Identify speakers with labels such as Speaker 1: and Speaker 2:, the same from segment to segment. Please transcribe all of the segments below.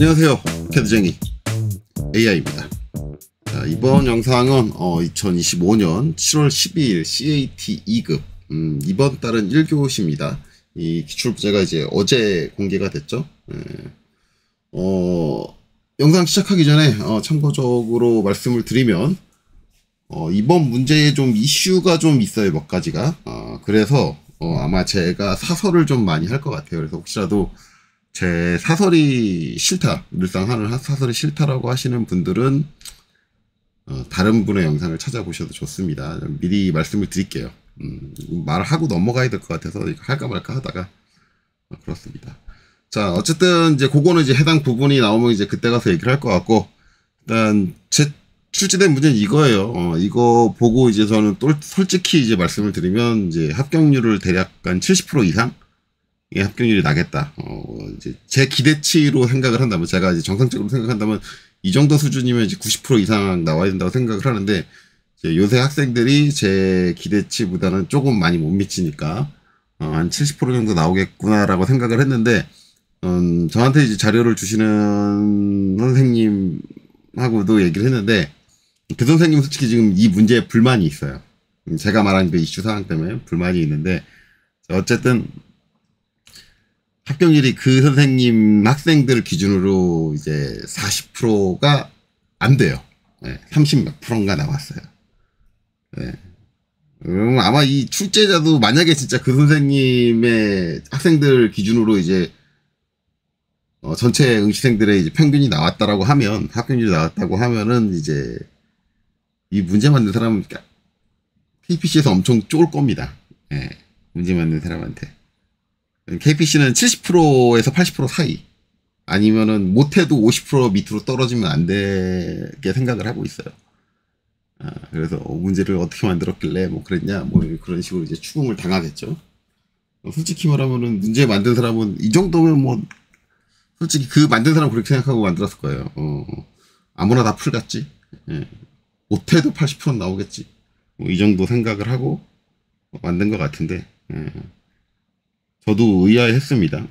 Speaker 1: 안녕하세요, 캐드쟁이 AI입니다. 자, 이번 영상은 2025년 7월 12일 CAT 2급 이번 달은 1교시입니다. 이 기출부제가 이제 어제 공개가 됐죠. 영상 시작하기 전에 참고적으로 말씀을 드리면 이번 문제에 좀 이슈가 좀 있어요, 몇 가지가. 그래서 아마 제가 사설을 좀 많이 할 것 같아요. 그래서 혹시라도 제 사설이 싫다, 늘상 하는 사설이 싫다라고 하시는 분들은 다른 분의 영상을 찾아보셔도 좋습니다. 미리 말씀을 드릴게요. 말을 하고 넘어가야 될 것 같아서 할까 말까 하다가 그렇습니다. 자, 어쨌든 이제 그거는 이제 해당 부분이 나오면 이제 그때 가서 얘기를 할 것 같고, 일단 제 출제된 문제는 이거예요. 이거 보고 이제 저는 또 솔직히 이제 말씀을 드리면 이제 합격률을 대략 한 70% 이상 합격률이 나겠다. 이제 제 기대치로 생각을 한다면, 제가 이제 정상적으로 생각한다면 이 정도 수준이면 이제 90% 이상 나와야 된다고 생각을 하는데, 이제 요새 학생들이 제 기대치보다는 조금 많이 못 미치니까 한 70% 정도 나오겠구나라고 생각을 했는데, 저한테 이제 자료를 주시는 선생님하고도 얘기를 했는데, 그 선생님은 솔직히 지금 이 문제에 불만이 있어요. 제가 말한 그 이슈 사항 때문에 불만이 있는데, 어쨌든 합격률이 그 선생님 학생들 기준으로 이제 40%가 안 돼요. 30몇 %인가 나왔어요. 아마 이 출제자도 만약에 진짜 그 선생님의 학생들 기준으로 이제 전체 응시생들의 이제 평균이 나왔다라고 하면, 합격률이 나왔다고 하면은 이제 이 문제 만든 사람은 KPC에서 엄청 쫄 겁니다. 문제 만든 사람한테. KPC는 70%에서 80% 사이, 아니면은 못해도 50% 밑으로 떨어지면 안 되게 생각을 하고 있어요. 그래서 문제를 어떻게 만들었길래 뭐 그랬냐, 뭐 그런 식으로 이제 추궁을 당하겠죠. 솔직히 말하면은 문제 만든 사람은 이 정도면 뭐 솔직히 그 만든 사람 그렇게 생각하고 만들었을 거예요. 아무나 다 풀겠지. 못해도 80% 나오겠지. 뭐 이 정도 생각을 하고 만든 것 같은데, 저도 의아했습니다.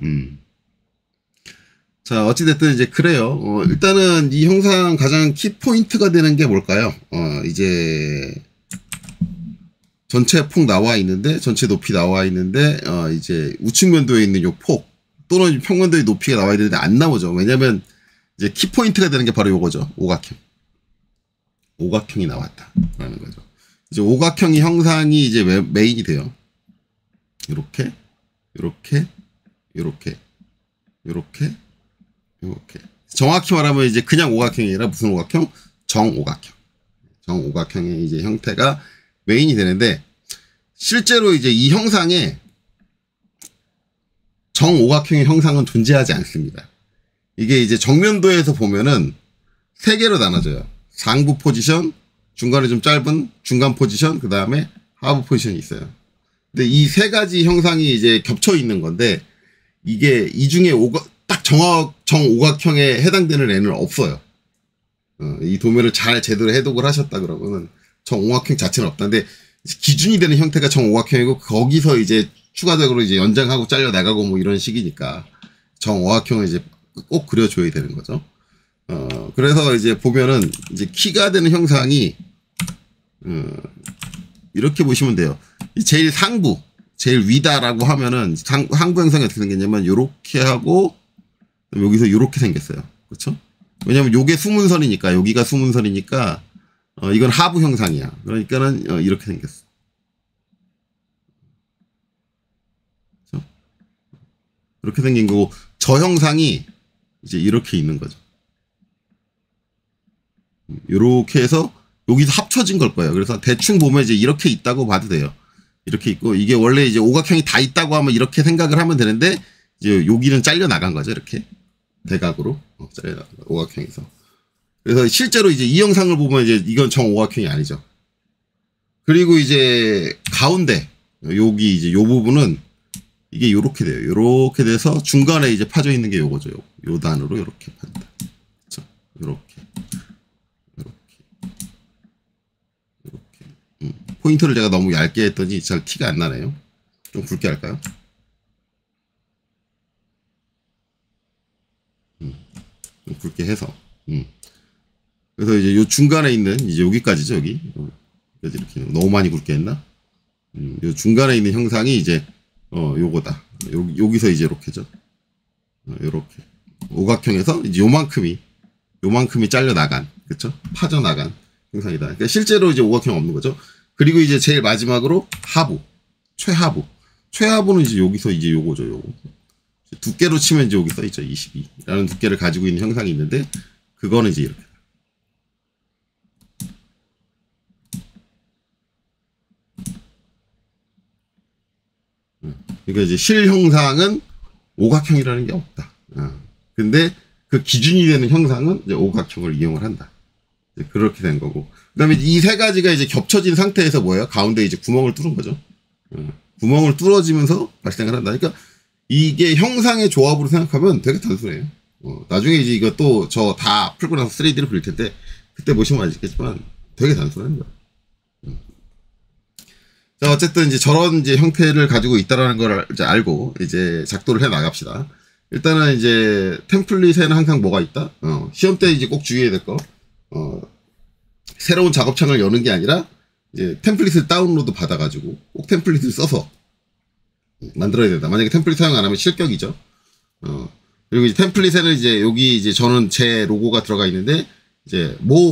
Speaker 1: 자, 어찌됐든 이제 그래요. 일단은 이 형상 가장 키포인트가 되는 게 뭘까요? 이제 전체 폭 나와 있는데, 전체 높이 나와 있는데, 이제 우측면도에 있는 요 폭 또는 평면도의 높이가 나와야 되는데 안 나오죠. 왜냐면 이제 키포인트가 되는 게 바로 요거죠. 오각형. 오각형이 나왔다라는 거죠. 이제 오각형이 형상이 이제 메인이 돼요. 요렇게, 요렇게, 요렇게, 요렇게, 요렇게. 정확히 말하면 이제 그냥 오각형이 아니라 무슨 오각형? 정오각형. 정오각형의 이제 형태가 메인이 되는데, 실제로 이제 이 형상에 정오각형의 형상은 존재하지 않습니다. 이게 이제 정면도에서 보면은 세 개로 나눠져요. 상부 포지션, 중간에 좀 짧은 중간 포지션, 그 다음에 하부 포지션이 있어요. 근데 이 세 가지 형상이 이제 겹쳐 있는 건데, 이게 이 중에 딱 정오각형에 해당되는 애는 없어요. 이 도면을 잘 제대로 해독을 하셨다 그러면은 정오각형 자체는 없다. 근데 기준이 되는 형태가 정오각형이고, 거기서 이제 추가적으로 이제 연장하고 잘려 나가고 뭐 이런 식이니까 정오각형을 이제 꼭 그려줘야 되는 거죠. 그래서 이제 보면은 이제 키가 되는 형상이 이렇게 보시면 돼요. 제일 상부, 제일 위다라고 하면은 상부 형상이 어떻게 생겼냐면 요렇게 하고 여기서 요렇게 생겼어요. 그렇죠? 왜냐면 요게 수문선이니까, 여기가 수문선이니까 이건 하부 형상이야. 그러니까는 이렇게 생겼어. 그렇죠? 이렇게 생긴 거고, 저 형상이 이제 이렇게 있는 거죠. 요렇게 해서 여기서 합쳐진 걸 거예요. 그래서 대충 보면 이제 이렇게 있다고 봐도 돼요. 이렇게 있고, 이게 원래 이제 오각형이 다 있다고 하면 이렇게 생각을 하면 되는데, 이제 여기는 잘려 나간 거죠. 이렇게 대각으로 잘려 나간 거, 오각형에서. 그래서 실제로 이제 이 영상을 보면 이제 이건 정오각형이 아니죠. 그리고 이제 가운데 여기 이제 요 부분은 이게 요렇게 돼요. 요렇게 돼서 중간에 이제 파져 있는 게 요거죠. 요 단으로 요렇게 파진다. 그렇죠? 요렇게. 포인트를 제가 너무 얇게 했더니 잘 티가 안 나네요. 좀 굵게 할까요? 굵게 해서. 그래서 이제 요 중간에 있는, 이제 여기까지죠, 여기. 여기까지 이렇게. 너무 많이 굵게 했나? 요 중간에 있는 형상이 이제, 요거다. 여기서 이제 이렇게죠. 요렇게. 오각형에서 이제 요만큼이 잘려 나간, 그쵸? 파져 나간 형상이다. 그러니까 실제로 이제 오각형 없는 거죠. 그리고 이제 제일 마지막으로 하부, 최하부는 이제 여기서 이제 요거죠, 요거. 두께로 치면 이제 여기 써있죠. 22라는 두께를 가지고 있는 형상이 있는데, 그거는 이제 이렇게. 그러니까 이제 실 형상은 오각형이라는 게 없다. 근데 그 기준이 되는 형상은 이제 오각형을 이용을 한다. 그렇게 된 거고. 그 다음에 이 세 가지가 이제 겹쳐진 상태에서 뭐예요? 가운데 이제 구멍을 뚫은 거죠. 구멍을 뚫어지면서 발생을 한다. 그러니까 이게 형상의 조합으로 생각하면 되게 단순해요. 나중에 이제 이것도 저 다 풀고 나서 3D를 그릴 텐데, 그때 보시면 아시겠지만 되게 단순한 거예요. 자, 어쨌든 이제 저런 이제 형태를 가지고 있다라는 걸 이제 알고 이제 작도를 해 나갑시다. 일단은 이제 템플릿에는 항상 뭐가 있다? 시험 때 이제 꼭 주의해야 될 거. 새로운 작업창을 여는 게 아니라 이제 템플릿을 다운로드 받아가지고 꼭 템플릿을 써서 만들어야 된다. 만약에 템플릿 사용 안 하면 실격이죠. 그리고 이제 템플릿에는 이제 여기 이제 저는 제 로고가 들어가 있는데, 이제 뭐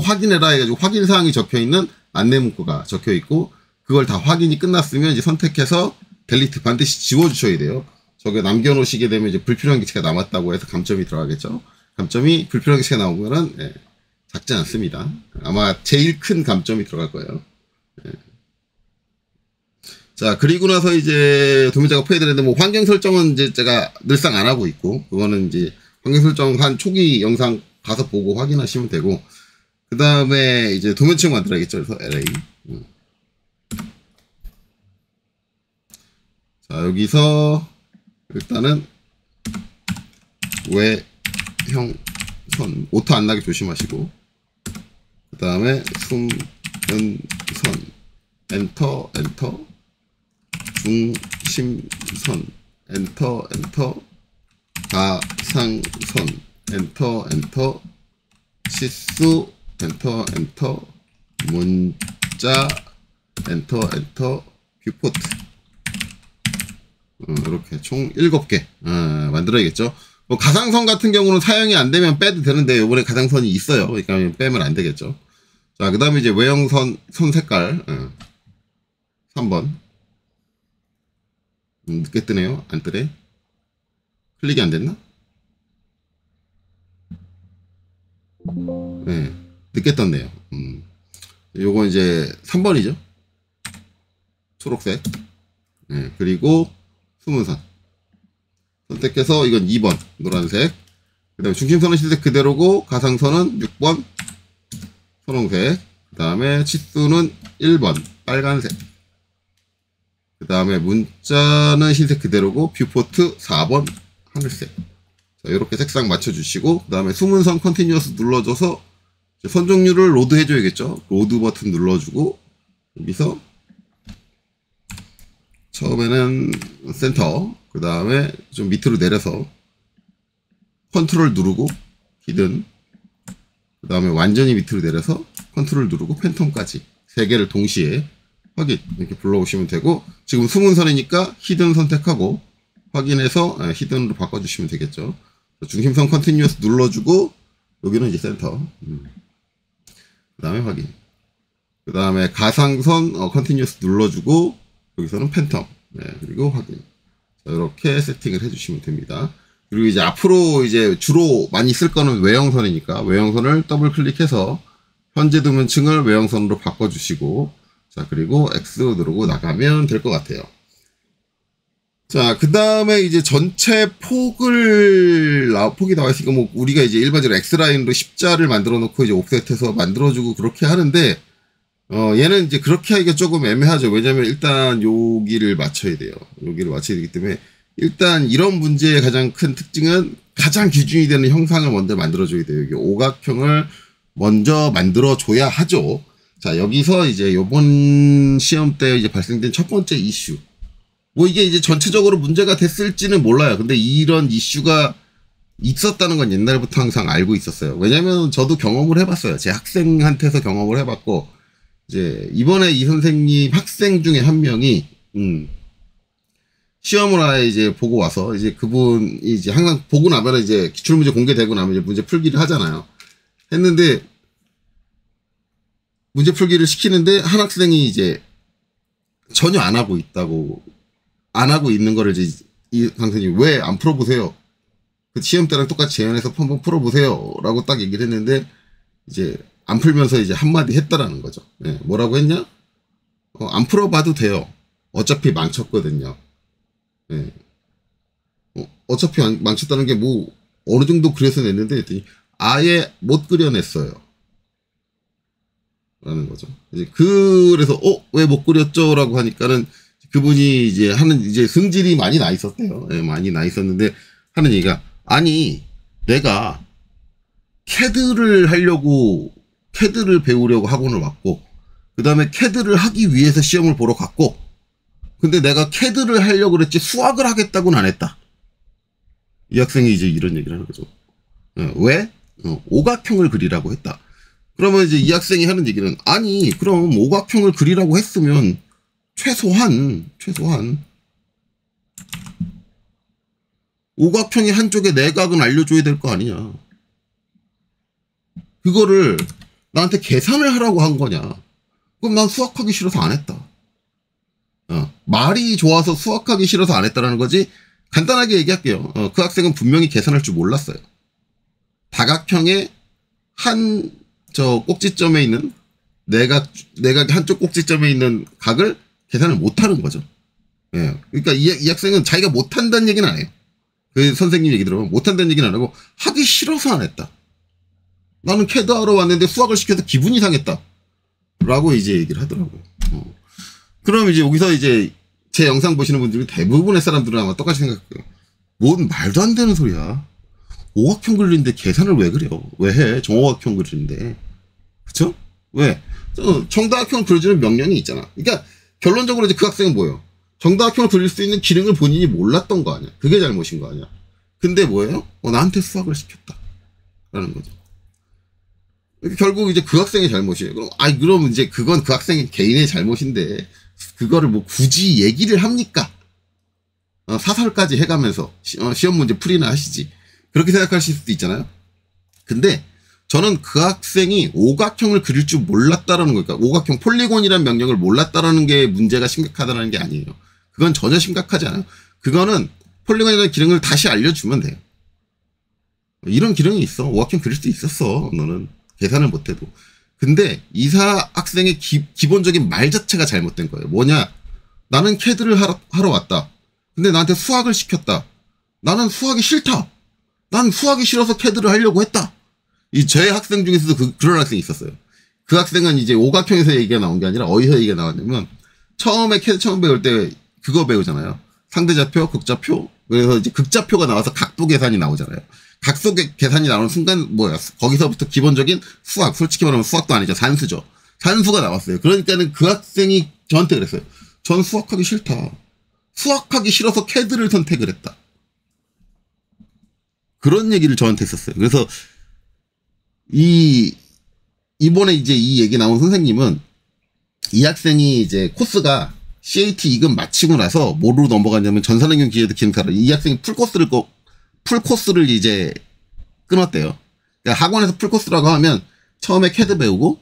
Speaker 1: 확인해라 해가지고 확인 사항이 적혀 있는 안내 문구가 적혀 있고, 그걸 다 확인이 끝났으면 이제 선택해서 델리트 반드시 지워주셔야 돼요. 저게 남겨놓으시게 되면 이제 불필요한 기체가 남았다고 해서 감점이 들어가겠죠. 감점이 불필요한 기체가 나오면은 작지 않습니다. 아마 제일 큰 감점이 들어갈 거예요. 자, 그리고 나서 이제 도면 작업 해야 되는데, 뭐 환경 설정은 이제 제가 늘상 안 하고 있고, 그거는 이제 환경 설정 한 초기 영상 가서 보고 확인하시면 되고, 그 다음에 이제 도면층 만들어야겠죠. 그래서 LA. 자, 여기서 일단은 외형선 오토 안 나게 조심하시고, 그 다음에 숨은선 엔터 중심선 엔터 가상선 엔터 치수 엔터 문자 엔터 뷰포트. 이렇게 총 7개 만들어야겠죠. 뭐 가상선 같은 경우는 사용이 안 되면 빼도 되는데, 요번에 가상선이 있어요. 그러니까 빼면 안 되겠죠. 자, 그 다음에 이제 외형선 선 색깔 3번. 늦게 뜨네요. 안 뜨네. 클릭이 안 됐나? 네, 늦게 떴네요. 요거 이제 3번이죠. 초록색. 네, 그리고 숨은선 선택해서 이건 2번 노란색. 그 다음에 중심선은 흰색 그대로고, 가상선은 6번 선홍색. 그 다음에 치수는 1번 빨간색. 그 다음에 문자는 흰색 그대로고, 뷰포트 4번 하늘색. 자, 이렇게 색상 맞춰주시고, 그 다음에 숨은선 컨티뉴어스 눌러줘서 선 종류를 로드 해줘야겠죠. 로드 버튼 눌러주고, 여기서 처음에는 센터, 그 다음에 좀 밑으로 내려서 컨트롤 누르고 히든, 그 다음에 완전히 밑으로 내려서 컨트롤 누르고 팬텀까지 3개를 동시에 확인, 이렇게 불러오시면 되고, 지금 숨은선이니까 히든 선택하고 확인해서 히든으로 바꿔주시면 되겠죠. 중심선 컨티뉴어스 눌러주고, 여기는 이제 센터, 그 다음에 확인, 그 다음에 가상선 컨티뉴어스 눌러주고, 여기서는 팬텀, 그리고 확인. 자, 이렇게 세팅을 해주시면 됩니다. 그리고 이제 앞으로 이제 주로 많이 쓸 거는 외형선이니까 외형선을 더블 클릭해서 현재 도면층을 외형선으로 바꿔주시고, 자, 그리고 X 누르고 나가면 될 것 같아요. 자, 그 다음에 이제 전체 폭이 나와 있으니까 뭐 우리가 이제 일반적으로 X라인으로 십자를 만들어 놓고 이제 옵셋해서 만들어주고 그렇게 하는데, 얘는 이제 그렇게 하기가 조금 애매하죠. 왜냐면 일단 여기를 맞춰야 돼요. 여기를 맞춰야 되기 때문에, 일단 이런 문제의 가장 큰 특징은 가장 기준이 되는 형상을 먼저 만들어줘야 돼요. 여기 오각형을 먼저 만들어줘야 하죠. 자, 여기서 이제 요번 시험 때 이제 발생된 첫 번째 이슈. 뭐 이게 이제 전체적으로 문제가 됐을지는 몰라요. 근데 이런 이슈가 있었다는 건 옛날부터 항상 알고 있었어요. 왜냐면 저도 경험을 해봤어요. 제 학생한테서 경험을 해봤고, 이제 이번에 이 선생님 학생 중에 한 명이 시험을 아예 이제 보고 와서 이제 그분이 이제 항상 보고 나면 이제 기출문제 공개되고 나면 이제 문제 풀기를 하잖아요. 했는데 문제 풀기를 시키는데 한 학생이 이제 전혀 안 하고 있는 거를 이제 이 선생님이 왜 안 풀어보세요? 그 시험 때랑 똑같이 재연해서 한번 풀어보세요. 라고 딱 얘기를 했는데 이제 안 풀면서 이제 한마디 했다라는 거죠. 네, 뭐라고 했냐? 안 풀어봐도 돼요. 어차피 망쳤거든요. 네. 어차피 망쳤다는 게 뭐 어느 정도 그려서 냈는데 했더니 아예 못 그려냈어요. 라는 거죠. 이제 그래서 왜 못 그렸죠? 라고 하니까는 그분이 이제 하는 이제 승질이 많이 나 있었대요. 네, 많이 나 있었는데 하는 얘기가 아니 내가 캐드를 배우려고 학원을 왔고 그 다음에 캐드를 하기 위해서 시험을 보러 갔고 근데 내가 캐드를 하려고 그랬지 수학을 하겠다고는 안 했다. 이 학생이 이제 이런 얘기를 하는 거죠. 왜? 오각형을 그리라고 했다. 그러면 이제 이 학생이 하는 얘기는 아니 그럼 오각형을 그리라고 했으면 최소한 오각형의 한쪽에 내각은 알려줘야 될 거 아니냐. 그거를 나한테 계산을 하라고 한 거냐. 그럼 난 수학하기 싫어서 안 했다. 말이 좋아서 수학하기 싫어서 안 했다라는 거지. 간단하게 얘기할게요. 그 학생은 분명히 계산할 줄 몰랐어요. 다각형의 저 꼭지점에 있는 내각의 한쪽 꼭지점에 있는 각을 계산을 못하는 거죠. 예. 그러니까 이 학생은 자기가 못한다는 얘기는 안 해요. 그 선생님 얘기 들어보면 못한다는 얘기는 안 하고 하기 싫어서 안 했다. 나는 캐드 하러 왔는데 수학을 시켜서 기분이 상했다. 라고 이제 얘기를 하더라고요. 그럼 이제 여기서 이제 제 영상 보시는 분들이 대부분의 사람들은 아마 똑같이 생각해요. 뭔 말도 안 되는 소리야. 오각형 그리는데 계산을 왜 그려? 왜 해? 정오각형 그리는데. 그쵸? 왜? 정다각형을 그려주는 명령이 있잖아. 그러니까 결론적으로 이제 그 학생은 뭐예요? 정다각형을 그릴 수 있는 기능을 본인이 몰랐던 거 아니야. 그게 잘못인 거 아니야. 근데 뭐예요? 나한테 수학을 시켰다. 라는 거죠. 결국 이제 그 학생의 잘못이에요. 그럼 이제 그건 그 학생의 개인의 잘못인데, 그거를 뭐 굳이 얘기를 합니까? 사설까지 해가면서, 시험 문제 풀이나 하시지. 그렇게 생각하실 수도 있잖아요. 근데, 저는 그 학생이 오각형을 그릴 줄 몰랐다라는 거니까, 오각형 폴리곤이라는 명령을 몰랐다라는 게 문제가 심각하다는 게 아니에요. 그건 전혀 심각하지 않아요. 그거는 폴리곤이라는 기능을 다시 알려주면 돼요. 이런 기능이 있어. 오각형 그릴 수 있었어. 너는. 계산을 못해도. 근데 이사 학생의 기본적인 말 자체가 잘못된 거예요. 뭐냐? 나는 캐드를 하러 왔다. 근데 나한테 수학을 시켰다. 나는 수학이 싫다. 난 수학이 싫어서 캐드를 하려고 했다. 저의 학생 중에서도 그런 학생이 있었어요. 그 학생은 이제 오각형에서 얘기가 나온 게 아니라 어디서 얘기가 나왔냐면 처음에 캐드 처음 배울 때 그거 배우잖아요. 상대좌표, 극좌표. 그래서 이제 극좌표가 나와서 각도 계산이 나오잖아요. 각도 계산이 나오는 순간 거기서부터 기본적인 수학, 솔직히 말하면 수학도 아니죠. 산수죠. 산수가 나왔어요. 그러니까는 그 학생이 저한테 그랬어요. 전 수학하기 싫다. 수학하기 싫어서 캐드를 선택을 했다. 그런 얘기를 저한테 했었어요. 그래서 이번에 이제 이 얘기 나온 선생님은 이 학생이 이제 코스가 CAT 2급 마치고 나서 뭐로 넘어갔냐면 전산응용 기계도 기능사를 이 학생이 풀코스를 이제 끊었대요. 그러니까 학원에서 풀코스라고 하면 처음에 캐드 배우고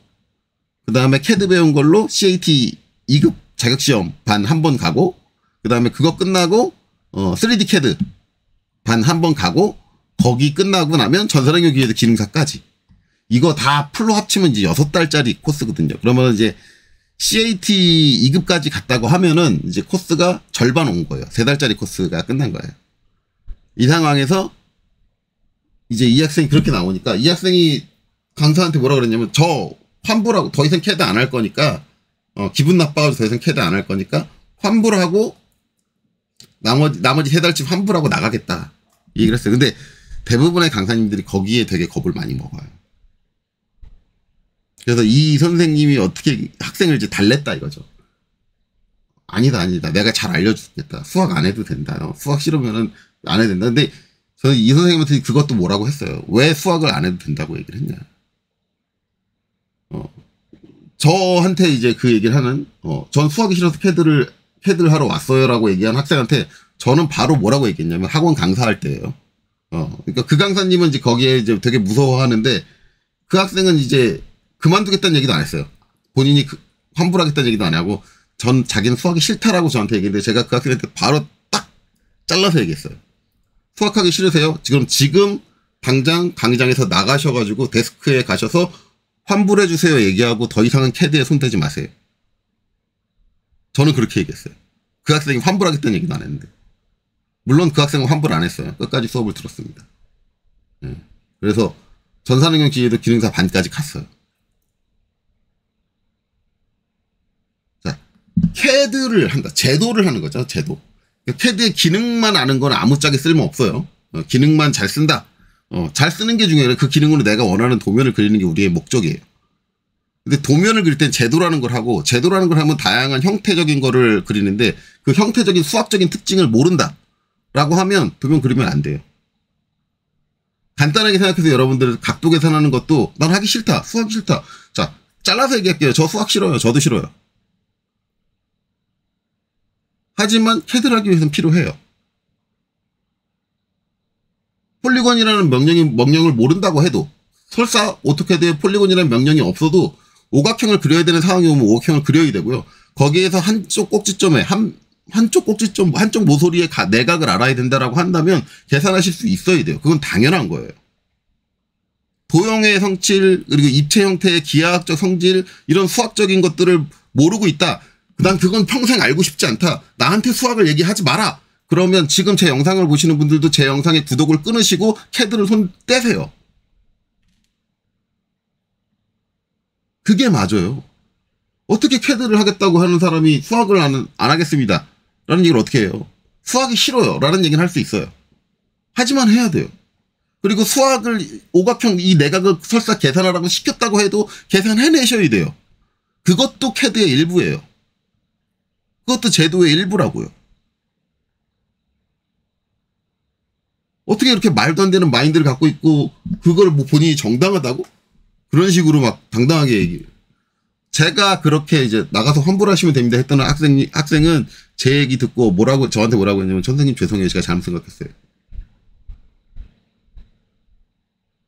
Speaker 1: 그 다음에 캐드 배운 걸로 CAT 2급 자격시험 반 한 번 가고 그 다음에 그거 끝나고 3D 캐드 반 한 번 가고 거기 끝나고 나면 전산응용 기계도 기능사까지 이거 다 풀로 합치면 이제 6달짜리 코스거든요. 그러면 이제 CAT 2급까지 갔다고 하면은 이제 코스가 절반 온 거예요. 3달짜리 코스가 끝난 거예요. 이 상황에서 이제 이 학생이 그렇게 나오니까 이 학생이 강사한테 뭐라 그랬냐면 저 환불하고 더 이상 캐드 안 할 거니까 기분 나빠가지고 더 이상 캐드 안 할 거니까 환불하고 나머지 3달쯤 환불하고 나가겠다 이 얘기를 했어요. 근데 대부분의 강사님들이 거기에 되게 겁을 많이 먹어요. 그래서 이 선생님이 어떻게 학생을 이제 달랬다 이거죠. 아니다. 내가 잘 알려주겠다. 수학 안 해도 된다. 수학 싫으면은 안 해도 된다. 근데 저는 이 선생님한테 그것도 뭐라고 했어요. 왜 수학을 안 해도 된다고 얘기를 했냐. 저한테 이제 그 얘기를 하는, 전 수학이 싫어서 캐드를 하러 왔어요라고 얘기한 학생한테 저는 바로 뭐라고 얘기했냐면 학원 강사할 때예요. 그러니까 그 강사님은 이제 거기에 이제 되게 무서워하는데 그 학생은 이제 그만두겠다는 얘기도 안 했어요. 본인이 환불하겠다는 얘기도 안 하고 자기는 수학이 싫다라고 저한테 얘기했는데 제가 그 학생한테 바로 딱 잘라서 얘기했어요. 수학하기 싫으세요? 지금 당장 강의장에서 나가셔가지고 데스크에 가셔서 환불해주세요 얘기하고 더 이상은 캐드에 손대지 마세요. 저는 그렇게 얘기했어요. 그 학생이 환불하겠다는 얘기도 안 했는데. 물론 그 학생은 환불 안 했어요. 끝까지 수업을 들었습니다. 네. 그래서 전산응용 기계도 기능사 반까지 갔어요. 자, 캐드를 한다. 제도를 하는 거죠. 제도. 캐드의 기능만 아는 건 아무짝에 쓸모없어요. 기능만 잘 쓴다. 잘 쓰는 게 중요해요. 그 기능으로 내가 원하는 도면을 그리는 게 우리의 목적이에요. 근데 도면을 그릴 땐 제도라는 걸 하고, 제도라는 걸 하면 다양한 형태적인 거를 그리는데 그 형태적인 수학적인 특징을 모른다 라고 하면 도면 그리면 안 돼요. 간단하게 생각해서 여러분들 각도 계산하는 것도 난 하기 싫다. 수학이 싫다. 자, 잘라서 얘기할게요. 저 수학 싫어요. 저도 싫어요. 하지만 캐드를 하기 위해서는 필요해요. 폴리곤이라는 명령을 모른다고 해도 설사 오토캐드에 폴리곤이라는 명령이 없어도 오각형을 그려야 되는 상황이 오면 오각형을 그려야 되고요. 거기에서 한쪽 꼭지점에 한쪽 모서리의 내각을 알아야 된다라고 한다면 계산하실 수 있어야 돼요. 그건 당연한 거예요. 도형의 성질 그리고 입체 형태의 기하학적 성질 이런 수학적인 것들을 모르고 있다. 난 그건 평생 알고 싶지 않다. 나한테 수학을 얘기하지 마라. 그러면 지금 제 영상을 보시는 분들도 제 영상의 구독을 끊으시고 캐드를 손 떼세요. 그게 맞아요. 어떻게 캐드를 하겠다고 하는 사람이 수학을 안 하겠습니다. 라는 얘기를 어떻게 해요? 수학이 싫어요. 라는 얘기는 할 수 있어요. 하지만 해야 돼요. 그리고 수학을 오각형 이 내각을 설사 계산하라고 시켰다고 해도 계산해내셔야 돼요. 그것도 캐드의 일부예요. 그것도 제도의 일부라고요. 어떻게 이렇게 말도 안 되는 마인드를 갖고 있고 그걸 뭐 본인이 정당하다고? 그런 식으로 막 당당하게 얘기해요. 제가 그렇게 이제 나가서 환불하시면 됩니다 했던 학생은 제 얘기 듣고 저한테 뭐라고 했냐면 선생님 죄송해요. 제가 잘못 생각했어요.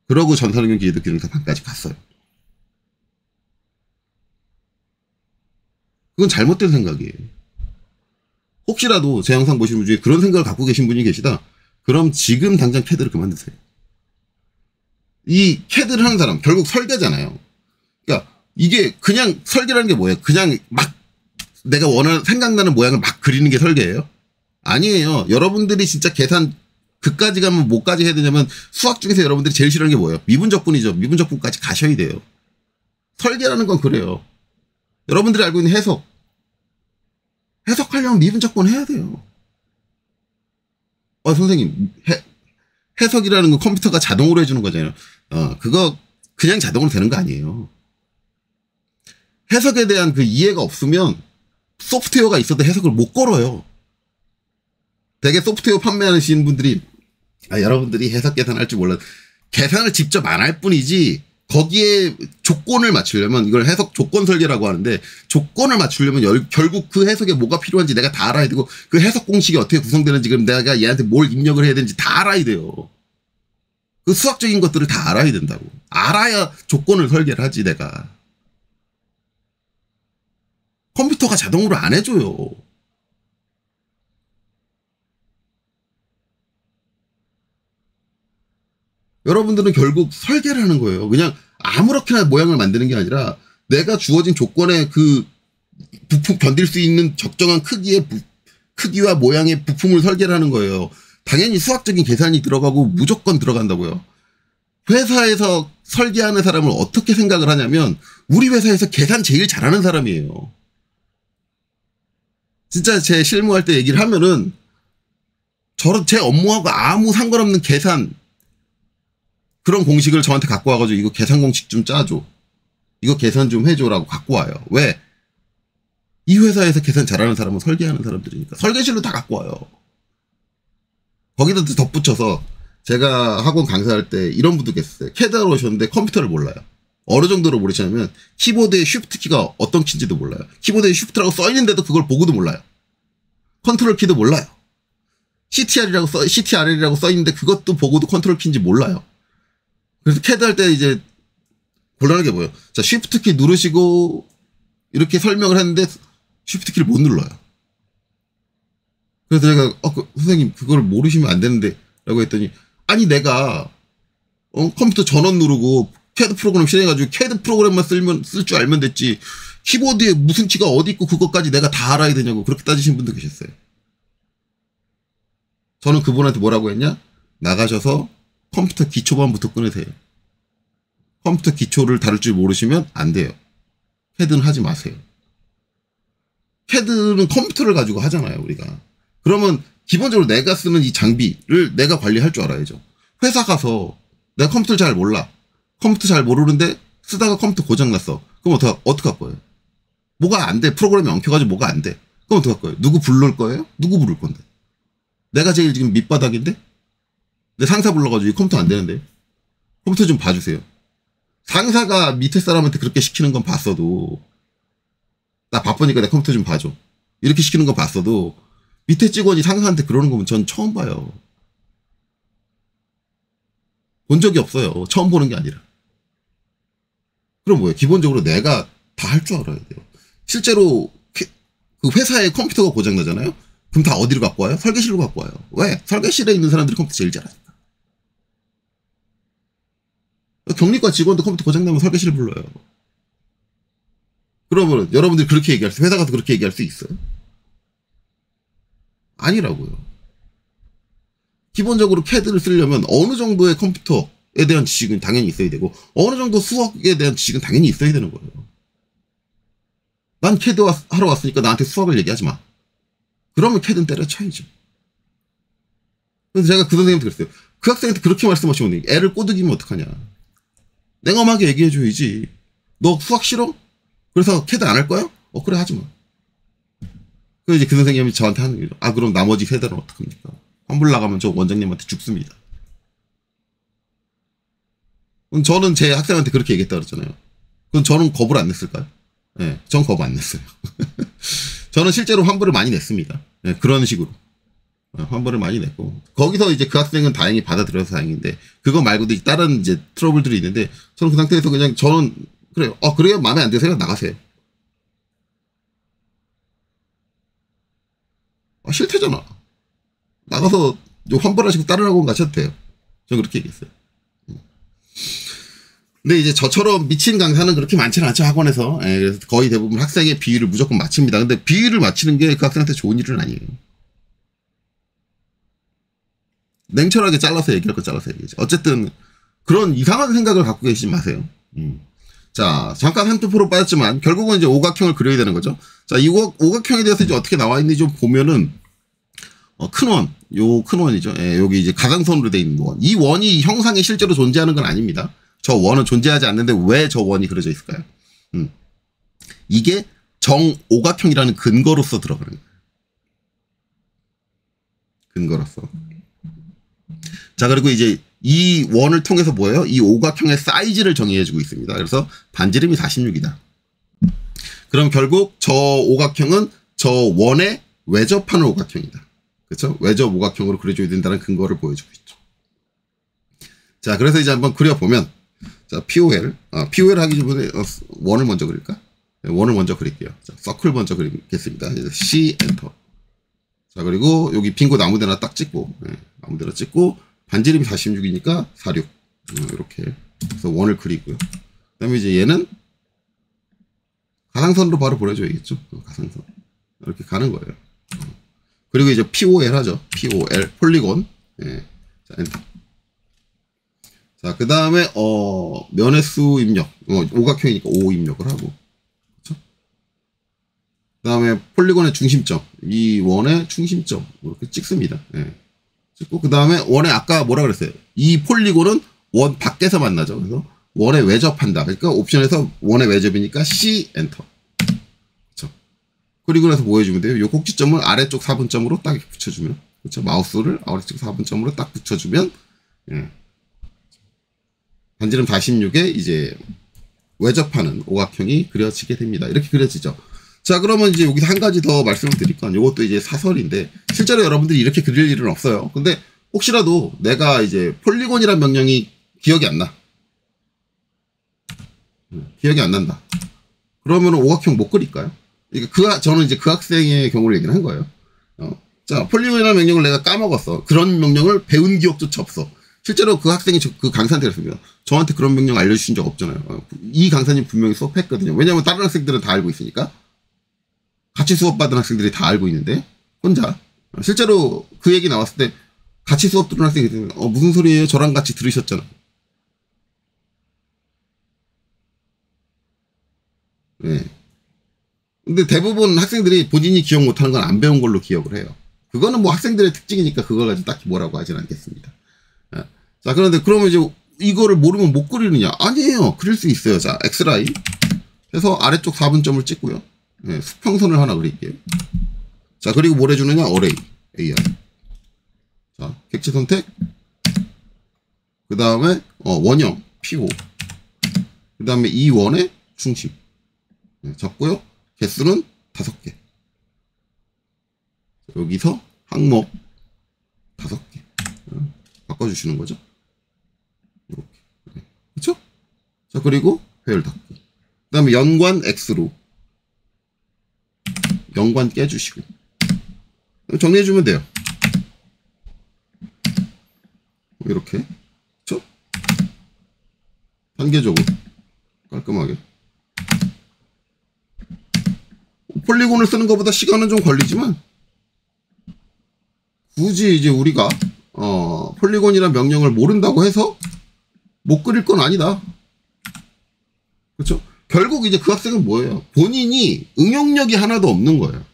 Speaker 1: 그러고 전산응용 기계도 기능사 반까지 갔어요. 그건 잘못된 생각이에요. 혹시라도 제 영상 보시는 분 중에 그런 생각을 갖고 계신 분이 계시다. 그럼 지금 당장 캐드를 그만두세요. 이 캐드를 하는 사람 결국 설계잖아요. 그러니까 이게 그냥 설계라는 게 뭐예요? 그냥 막 내가 생각나는 모양을 막 그리는 게 설계예요? 아니에요. 여러분들이 진짜 계산 그까지 가면 뭐까지 해야 되냐면 수학 중에서 여러분들이 제일 싫어하는 게 뭐예요? 미분적분이죠. 미분적분까지 가셔야 돼요. 설계라는 건 그래요. 여러분들이 알고 있는 해석하려면 미분적분 해야 돼요. 선생님 해석이라는 건 컴퓨터가 자동으로 해주는 거잖아요. 그거 그냥 자동으로 되는 거 아니에요. 해석에 대한 그 이해가 없으면 소프트웨어가 있어도 해석을 못 걸어요. 되게 소프트웨어 판매하시는 분들이 여러분들이 해석 계산할 줄 몰라. 계산을 직접 안 할 뿐이지 거기에 조건을 맞추려면 이걸 해석 조건 설계라고 하는데 조건을 맞추려면 결국 그 해석에 뭐가 필요한지 내가 다 알아야 되고 그 해석 공식이 어떻게 구성되는지 그럼 내가 얘한테 뭘 입력을 해야 되는지 다 알아야 돼요. 그 수학적인 것들을 다 알아야 된다고. 알아야 조건을 설계를 하지 내가. 컴퓨터가 자동으로 안 해줘요. 여러분들은 결국 설계를 하는 거예요. 그냥 아무렇게나 모양을 만드는 게 아니라 내가 주어진 조건에 그 부품 견딜 수 있는 적정한 크기와 모양의 부품을 설계를 하는 거예요. 당연히 수학적인 계산이 들어가고 무조건 들어간다고요. 회사에서 설계하는 사람을 어떻게 생각을 하냐면 우리 회사에서 계산 제일 잘하는 사람이에요. 진짜 제 실무할 때 얘기를 하면은 제 업무하고 아무 상관없는 계산 그런 공식을 저한테 갖고 와가지고 이거 계산 공식 좀 짜줘. 이거 계산 좀 해줘라고 갖고 와요. 왜? 이 회사에서 계산 잘하는 사람은 설계하는 사람들이니까. 설계실로 다 갖고 와요. 거기다 덧붙여서 제가 학원 강사할 때 이런 분도 계셨어요. 캐드하러 오셨는데 컴퓨터를 몰라요. 어느 정도로 모르시냐면 키보드의 쉬프트 키가 어떤 키인지도 몰라요. 키보드에 쉬프트라고 써있는데도 그걸 보고도 몰라요. 컨트롤 키도 몰라요. CTRL이라고 써있는데 그것도 보고도 컨트롤 키인지 몰라요. 그래서 캐드 할 때 이제 곤란한 게 뭐예요? 자, 쉬프트 키 누르시고 이렇게 설명을 했는데 쉬프트 키를 못 눌러요. 그래서 제가 선생님 그걸 모르시면 안 되는데 라고 했더니 아니 내가 컴퓨터 전원 누르고 캐드 프로그램 실행해가지고 캐드 프로그램만 쓸 줄 알면 됐지 키보드에 무슨 키가 어디 있고 그것까지 내가 다 알아야 되냐고 그렇게 따지신 분도 계셨어요. 저는 그분한테 뭐라고 했냐? 나가셔서 컴퓨터 기초반부터 끊으세요. 컴퓨터 기초를 다룰 줄 모르시면 안 돼요. 캐드는 하지 마세요. 캐드는 컴퓨터를 가지고 하잖아요, 우리가. 그러면 기본적으로 내가 쓰는 이 장비를 내가 관리할 줄 알아야죠. 회사 가서 내가 컴퓨터를 잘 몰라. 컴퓨터 잘 모르는데 쓰다가 컴퓨터 고장났어. 그럼 어떡할 거예요? 뭐가 안 돼. 프로그램이 엉켜가지고 뭐가 안 돼. 그럼 어떡할 거예요? 누구 부를 거예요? 누구 부를 건데? 내가 제일 지금 밑바닥인데? 내 상사 불러가지고 이 컴퓨터 안 되는데? 컴퓨터 좀 봐주세요. 상사가 밑에 사람한테 그렇게 시키는 건 봤어도 나 바쁘니까 내 컴퓨터 좀 봐줘. 이렇게 시키는 건 봤어도 밑에 직원이 상사한테 그러는 거면 전 처음 봐요. 본 적이 없어요. 처음 보는 게 아니라. 그럼 뭐예요? 기본적으로 내가 다 할 줄 알아야 돼요. 실제로 그 회사에 컴퓨터가 고장나잖아요? 그럼 다 어디로 갖고 와요? 설계실로 갖고 와요. 왜? 설계실에 있는 사람들이 컴퓨터 제일 잘하니까. 격리과 직원도 컴퓨터 고장나면 설계실을 불러요. 그러면 여러분들이 그렇게 얘기할 수, 회사 가서 그렇게 얘기할 수 있어요? 아니라고요. 기본적으로 캐드를 쓰려면 어느 정도의 컴퓨터에 대한 지식은 당연히 있어야 되고 어느 정도 수학에 대한 지식은 당연히 있어야 되는 거예요. 난 캐드 하러 왔으니까 나한테 수학을 얘기하지 마. 그러면 캐드는 때려쳐야죠. 그래서 제가 그 선생님한테 그랬어요. 그 학생한테 그렇게 말씀하시면 애를 꼬드기면 어떡하냐. 냉엄하게 얘기해줘야지. 너 수학 싫어? 그래서 캐드 안 할 거야? 그래 하지 마. 그래서 이제 그 선생님이 저한테 하는 거죠. 그럼 나머지 세대는 어떡합니까? 환불 나가면 저 원장님한테 죽습니다. 저는 제 학생한테 그렇게 얘기했다고 그랬잖아요. 그럼 저는 겁을 안 냈을까요? 네, 전 겁 안 냈어요. 저는 실제로 환불을 많이 냈습니다. 네, 그런 식으로. 환불을 많이 냈고. 거기서 이제 그 학생은 다행히 받아들여서 다행인데, 그거 말고도 다른 이제 트러블들이 있는데, 저는 그 상태에서 그냥 저는, 그래요. 그래요? 마음에 안 드세요? 나가세요. 싫대잖아. 나가서 환불하시고 다른 학원 가셔도 돼요. 저는 그렇게 얘기했어요. 근데 이제 저처럼 미친 강사는 그렇게 많지는 않죠, 학원에서. 그래서 거의 대부분 학생의 비위를 무조건 맞춥니다. 근데 비위를 맞추는 게 그 학생한테 좋은 일은 아니에요. 냉철하게 잘라서 얘기할 거 잘라서 얘기하죠. 어쨌든 그런 이상한 생각을 갖고 계시지 마세요. 자, 잠깐 한투표로 빠졌지만 결국은 이제 오각형을 그려야 되는 거죠. 자, 이 오각형에 대해서 이제 어떻게 나와 있는지 좀 보면은 큰 원, 큰 원이죠. 여기 이제 가상선으로 되어 있는 원. 이 원이 형상에 실제로 존재하는 건 아닙니다. 저 원은 존재하지 않는데 왜 저 원이 그려져 있을까요? 이게 정오각형이라는 근거로서 들어가는 거예요. 근거로서. 자, 그리고 이제 이 원을 통해서 뭐예요? 이 오각형의 사이즈를 정의해주고 있습니다. 그래서 반지름이 46이다. 그럼 결국 저 오각형은 저 원에 외접하는 오각형이다. 그렇죠? 외접 오각형으로 그려줘야 된다는 근거를 보여주고 있죠. 자, 그래서 이제 한번 그려보면, 자, POL 하기 전에 원을 먼저 그릴까? 네, 원을 먼저 그릴게요. 자, 서클 먼저 그리겠습니다. C 엔터. 자, 그리고 여기 빈 곳 아무데나 딱 찍고, 아무데나 찍고, 반지름이 46이니까 46. 이렇게. 그래서 원을 그리고요. 그 다음에 이제 얘는 가상선으로 바로 보내줘야겠죠. 가상선. 이렇게 가는 거예요. 그리고 이제 POL 하죠. POL. 폴리곤. 자, 엔터. 자, 그 다음에, 면회수 입력. 오각형이니까 O 입력을 하고. 그쵸? 그 다음에 폴리곤의 중심점. 이 원의 중심점. 이렇게 찍습니다. 찍고, 그 다음에 원에 아까 뭐라 그랬어요? 이 폴리곤은 원 밖에서 만나죠. 그래서 원에 외접한다. 그러니까 옵션에서 원에 외접이니까 C 엔터. 그쵸? 그리고 나서 뭐 해주면 돼요? 요 꼭지점을 아래쪽 4분점으로 딱 붙여주면. 그쵸? 마우스를 아래쪽 4분점으로 딱 붙여주면 예. 반지름 46에 이제 외접하는 오각형이 그려지게 됩니다. 이렇게 그려지죠. 자, 그러면 이제 여기서 한 가지 더 말씀을 드릴 건, 이것도 이제 사설인데, 실제로 여러분들이 이렇게 그릴 일은 없어요. 근데 혹시라도 내가 이제 폴리곤이란 명령이 기억이 안 나. 기억이 안 난다. 그러면 오각형 못 그릴까요? 그러니까 저는 이제 그 학생의 경우를 얘기를 한 거예요. 자, 폴리곤이라는 명령을 내가 까먹었어. 그런 명령을 배운 기억조차 없어. 실제로 그 학생이 그 강사한테 그랬습니다. 저한테 그런 명령 알려주신 적 없잖아요. 이 강사님 분명히 수업했거든요. 왜냐면 다른 학생들은 다 알고 있으니까. 같이 수업받은 학생들이 다 알고 있는데 혼자. 실제로 그 얘기 나왔을 때 같이 수업 들은 학생이 무슨 소리예요? 저랑 같이 들으셨잖아. 네. 근데 대부분 학생들이 본인이 기억 못하는 건 안 배운 걸로 기억을 해요. 그거는 뭐 학생들의 특징이니까 그걸 가지고 딱히 뭐라고 하진 않겠습니다. 자, 그런데 그러면 이제 이거를 모르면 못 그리느냐? 아니에요. 그릴 수 있어요. 자, X라인 해서 아래쪽 4분점을 찍고요. 네, 수평선을 하나 그릴게요. 자, 그리고 뭘 해주느냐? 어레이, AR. 자, 객체 선택. 그 다음에 원형, P5. 그 다음에 이 원의 중심. 네, 잡고요. 개수는 5개. 여기서 항목 5개. 바꿔주시는 거죠. 이렇게. 네. 그쵸? 자, 그리고 회열 닫기. 그 다음에 연관 X로. 연관 깨주시고. 정리해주면 돼요. 이렇게. 그쵸? 단계적으로. 깔끔하게. 폴리곤을 쓰는 것보다 시간은 좀 걸리지만, 굳이 이제 우리가, 폴리곤이라는 명령을 모른다고 해서 못 그릴 건 아니다. 그렇죠? 결국 이제 그 학생은 뭐예요? 본인이 응용력이 하나도 없는 거예요.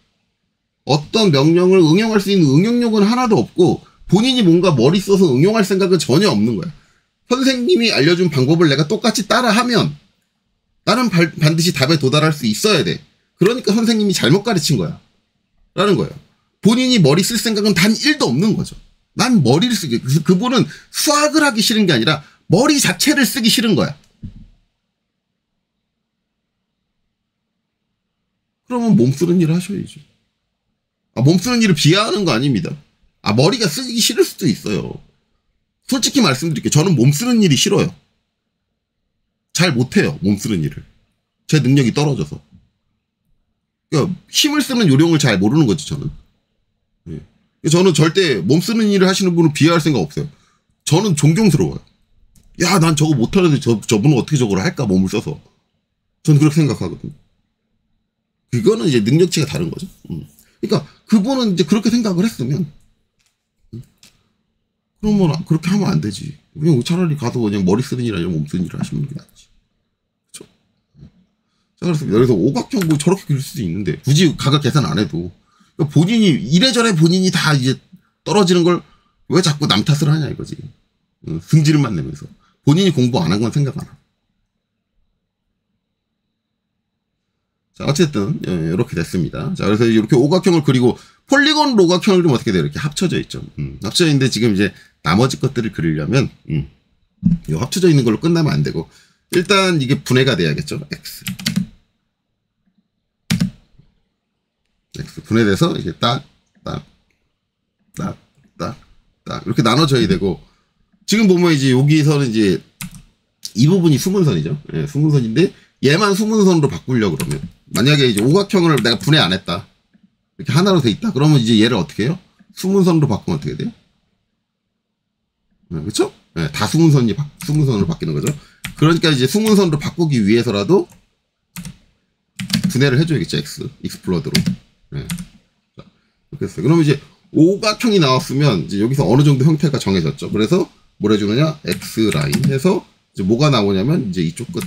Speaker 1: 어떤 명령을 응용할 수 있는 응용력은 하나도 없고 본인이 뭔가 머리 써서 응용할 생각은 전혀 없는 거예요. 선생님이 알려준 방법을 내가 똑같이 따라하면 나는 반드시 답에 도달할 수 있어야 돼. 그러니까 선생님이 잘못 가르친 거야. 라는 거예요. 본인이 머리 쓸 생각은 단 1도 없는 거죠. 난 머리를 쓰기, 그분은 수학을 하기 싫은 게 아니라 머리 자체를 쓰기 싫은 거야. 그러면 몸 쓰는 일을 하셔야죠. 몸 쓰는 일을 비하하는 거 아닙니다. 머리가 쓰기 싫을 수도 있어요. 솔직히 말씀드릴게요. 저는 몸 쓰는 일이 싫어요. 잘 못해요. 몸 쓰는 일을. 제 능력이 떨어져서. 그러니까 힘을 쓰는 요령을 잘 모르는 거지, 저는. 예. 저는 절대 몸 쓰는 일을 하시는 분을 비하할 생각 없어요. 저는 존경스러워요. 야, 난 저거 못하는데 저분은 어떻게 저걸 할까, 몸을 써서. 저는 그렇게 생각하거든요. 그거는 이제 능력치가 다른 거죠. 그러니까 그분은 이제 그렇게 생각을 했으면, 그러면 그렇게 하면 안 되지. 그냥 차라리 가서 그냥 머리 쓰는 일 아니라 몸 쓰는 일을 하시는 게 낫지. 그렇죠? 자, 그래서 여기서 오각형 뭐 저렇게 그릴 수도 있는데 굳이 가격 계산 안 해도 그러니까 본인이 이래저래 본인이 다 이제 떨어지는 걸 왜 자꾸 남 탓을 하냐 이거지. 승질만 내면서 본인이 공부 안 한 건 생각 안 하고. 자, 어쨌든 이렇게 됐습니다. 자, 그래서 이렇게 오각형을 그리고 폴리곤 오각형을 좀 어떻게 돼요? 이렇게 합쳐져 있죠. 합쳐져 있는데 지금 이제 나머지 것들을 그리려면 이 합쳐져 있는 걸로 끝나면 안 되고 일단 이게 분해가 돼야겠죠. X 분해돼서 이게 딱 이렇게 나눠져야 되고 지금 보면 이제 여기서는 이제 이 부분이 수문선이죠. 예, 수문선인데 얘만 수문선으로 바꾸려고 그러면 만약에 이제 오각형을 내가 분해 안 했다. 이렇게 하나로 돼 있다. 그러면 이제 얘를 어떻게 해요? 수문선으로 바꾸면 어떻게 돼요? 그렇죠? 네, 다 수문선으로 바뀌는 거죠. 그러니까 이제 수문선으로 바꾸기 위해서라도 분해를 해줘야겠죠. 익스플로드로. 네. 자, 이렇게 했어요. 그러면 이제 오각형이 나왔으면 이제 여기서 어느 정도 형태가 정해졌죠. 그래서 뭘 해주느냐? X라인 해서 이제 뭐가 나오냐면 이제 이쪽 끝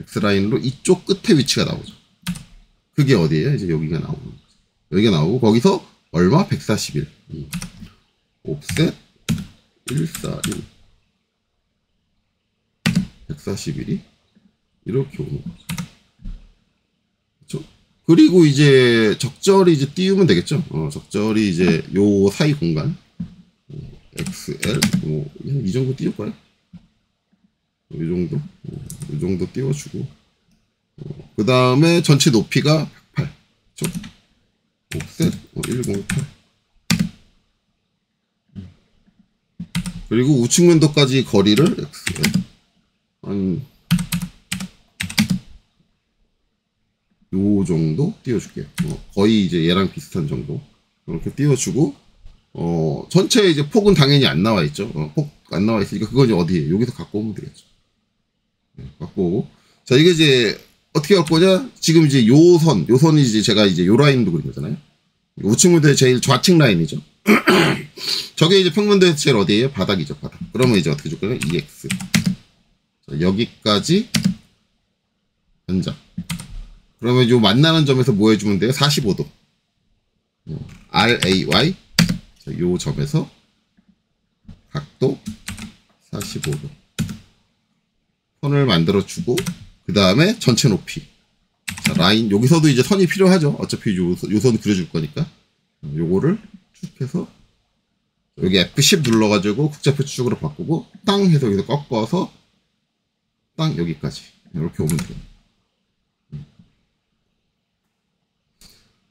Speaker 1: X라인으로 이쪽 끝에 위치가 나오죠. 그게 어디예요? 이제 여기가 나오는 거죠. 여기가 나오고 거기서 얼마? 141. 옵셋 141. 141이 이렇게 오는 거죠. 그렇죠? 그리고 이제 적절히 이제 띄우면 되겠죠. 적절히 이제 요 사이 공간 XL 뭐 이 정도 띄울까요? 이 정도? 이 정도 띄워주고 그 다음에 전체 높이가 108 그쵸? 옵셋 108 그리고 우측 면도까지 거리를 XL 한 요 정도 띄워줄게요. 거의 이제 얘랑 비슷한 정도 이렇게 띄워주고 전체 이제 폭은 당연히 안 나와 있죠. 폭 안 나와 있으니까 그건 이제 어디에 여기서 갖고 오면 되겠죠. 갖고 오고 자 이게 이제 어떻게 갖고 오냐? 지금 이제 요선이 이제 제가 이제 요 라인도 그린 거잖아요. 우측 면도의 제일 좌측 라인이죠. 저게 이제 평면도에서 제일 어디에요? 바닥이죠, 바닥. 그러면 이제 어떻게 줄 거냐? EX. 자, 여기까지 연장. 그러면 요 만나는 점에서 뭐 해주면 돼요? 45도. RAY. 자, 요 점에서 각도 45도. 선을 만들어주고, 그 다음에 전체 높이. 자, 라인. 여기서도 이제 선이 필요하죠. 어차피 요 선 그려줄 거니까. 요거를 쭉 해서, 여기 F10 눌러가지고 국자표 추적으로 바꾸고, 땅 해서 여기서 꺾어서, 땅 여기까지. 이렇게 오면 돼요.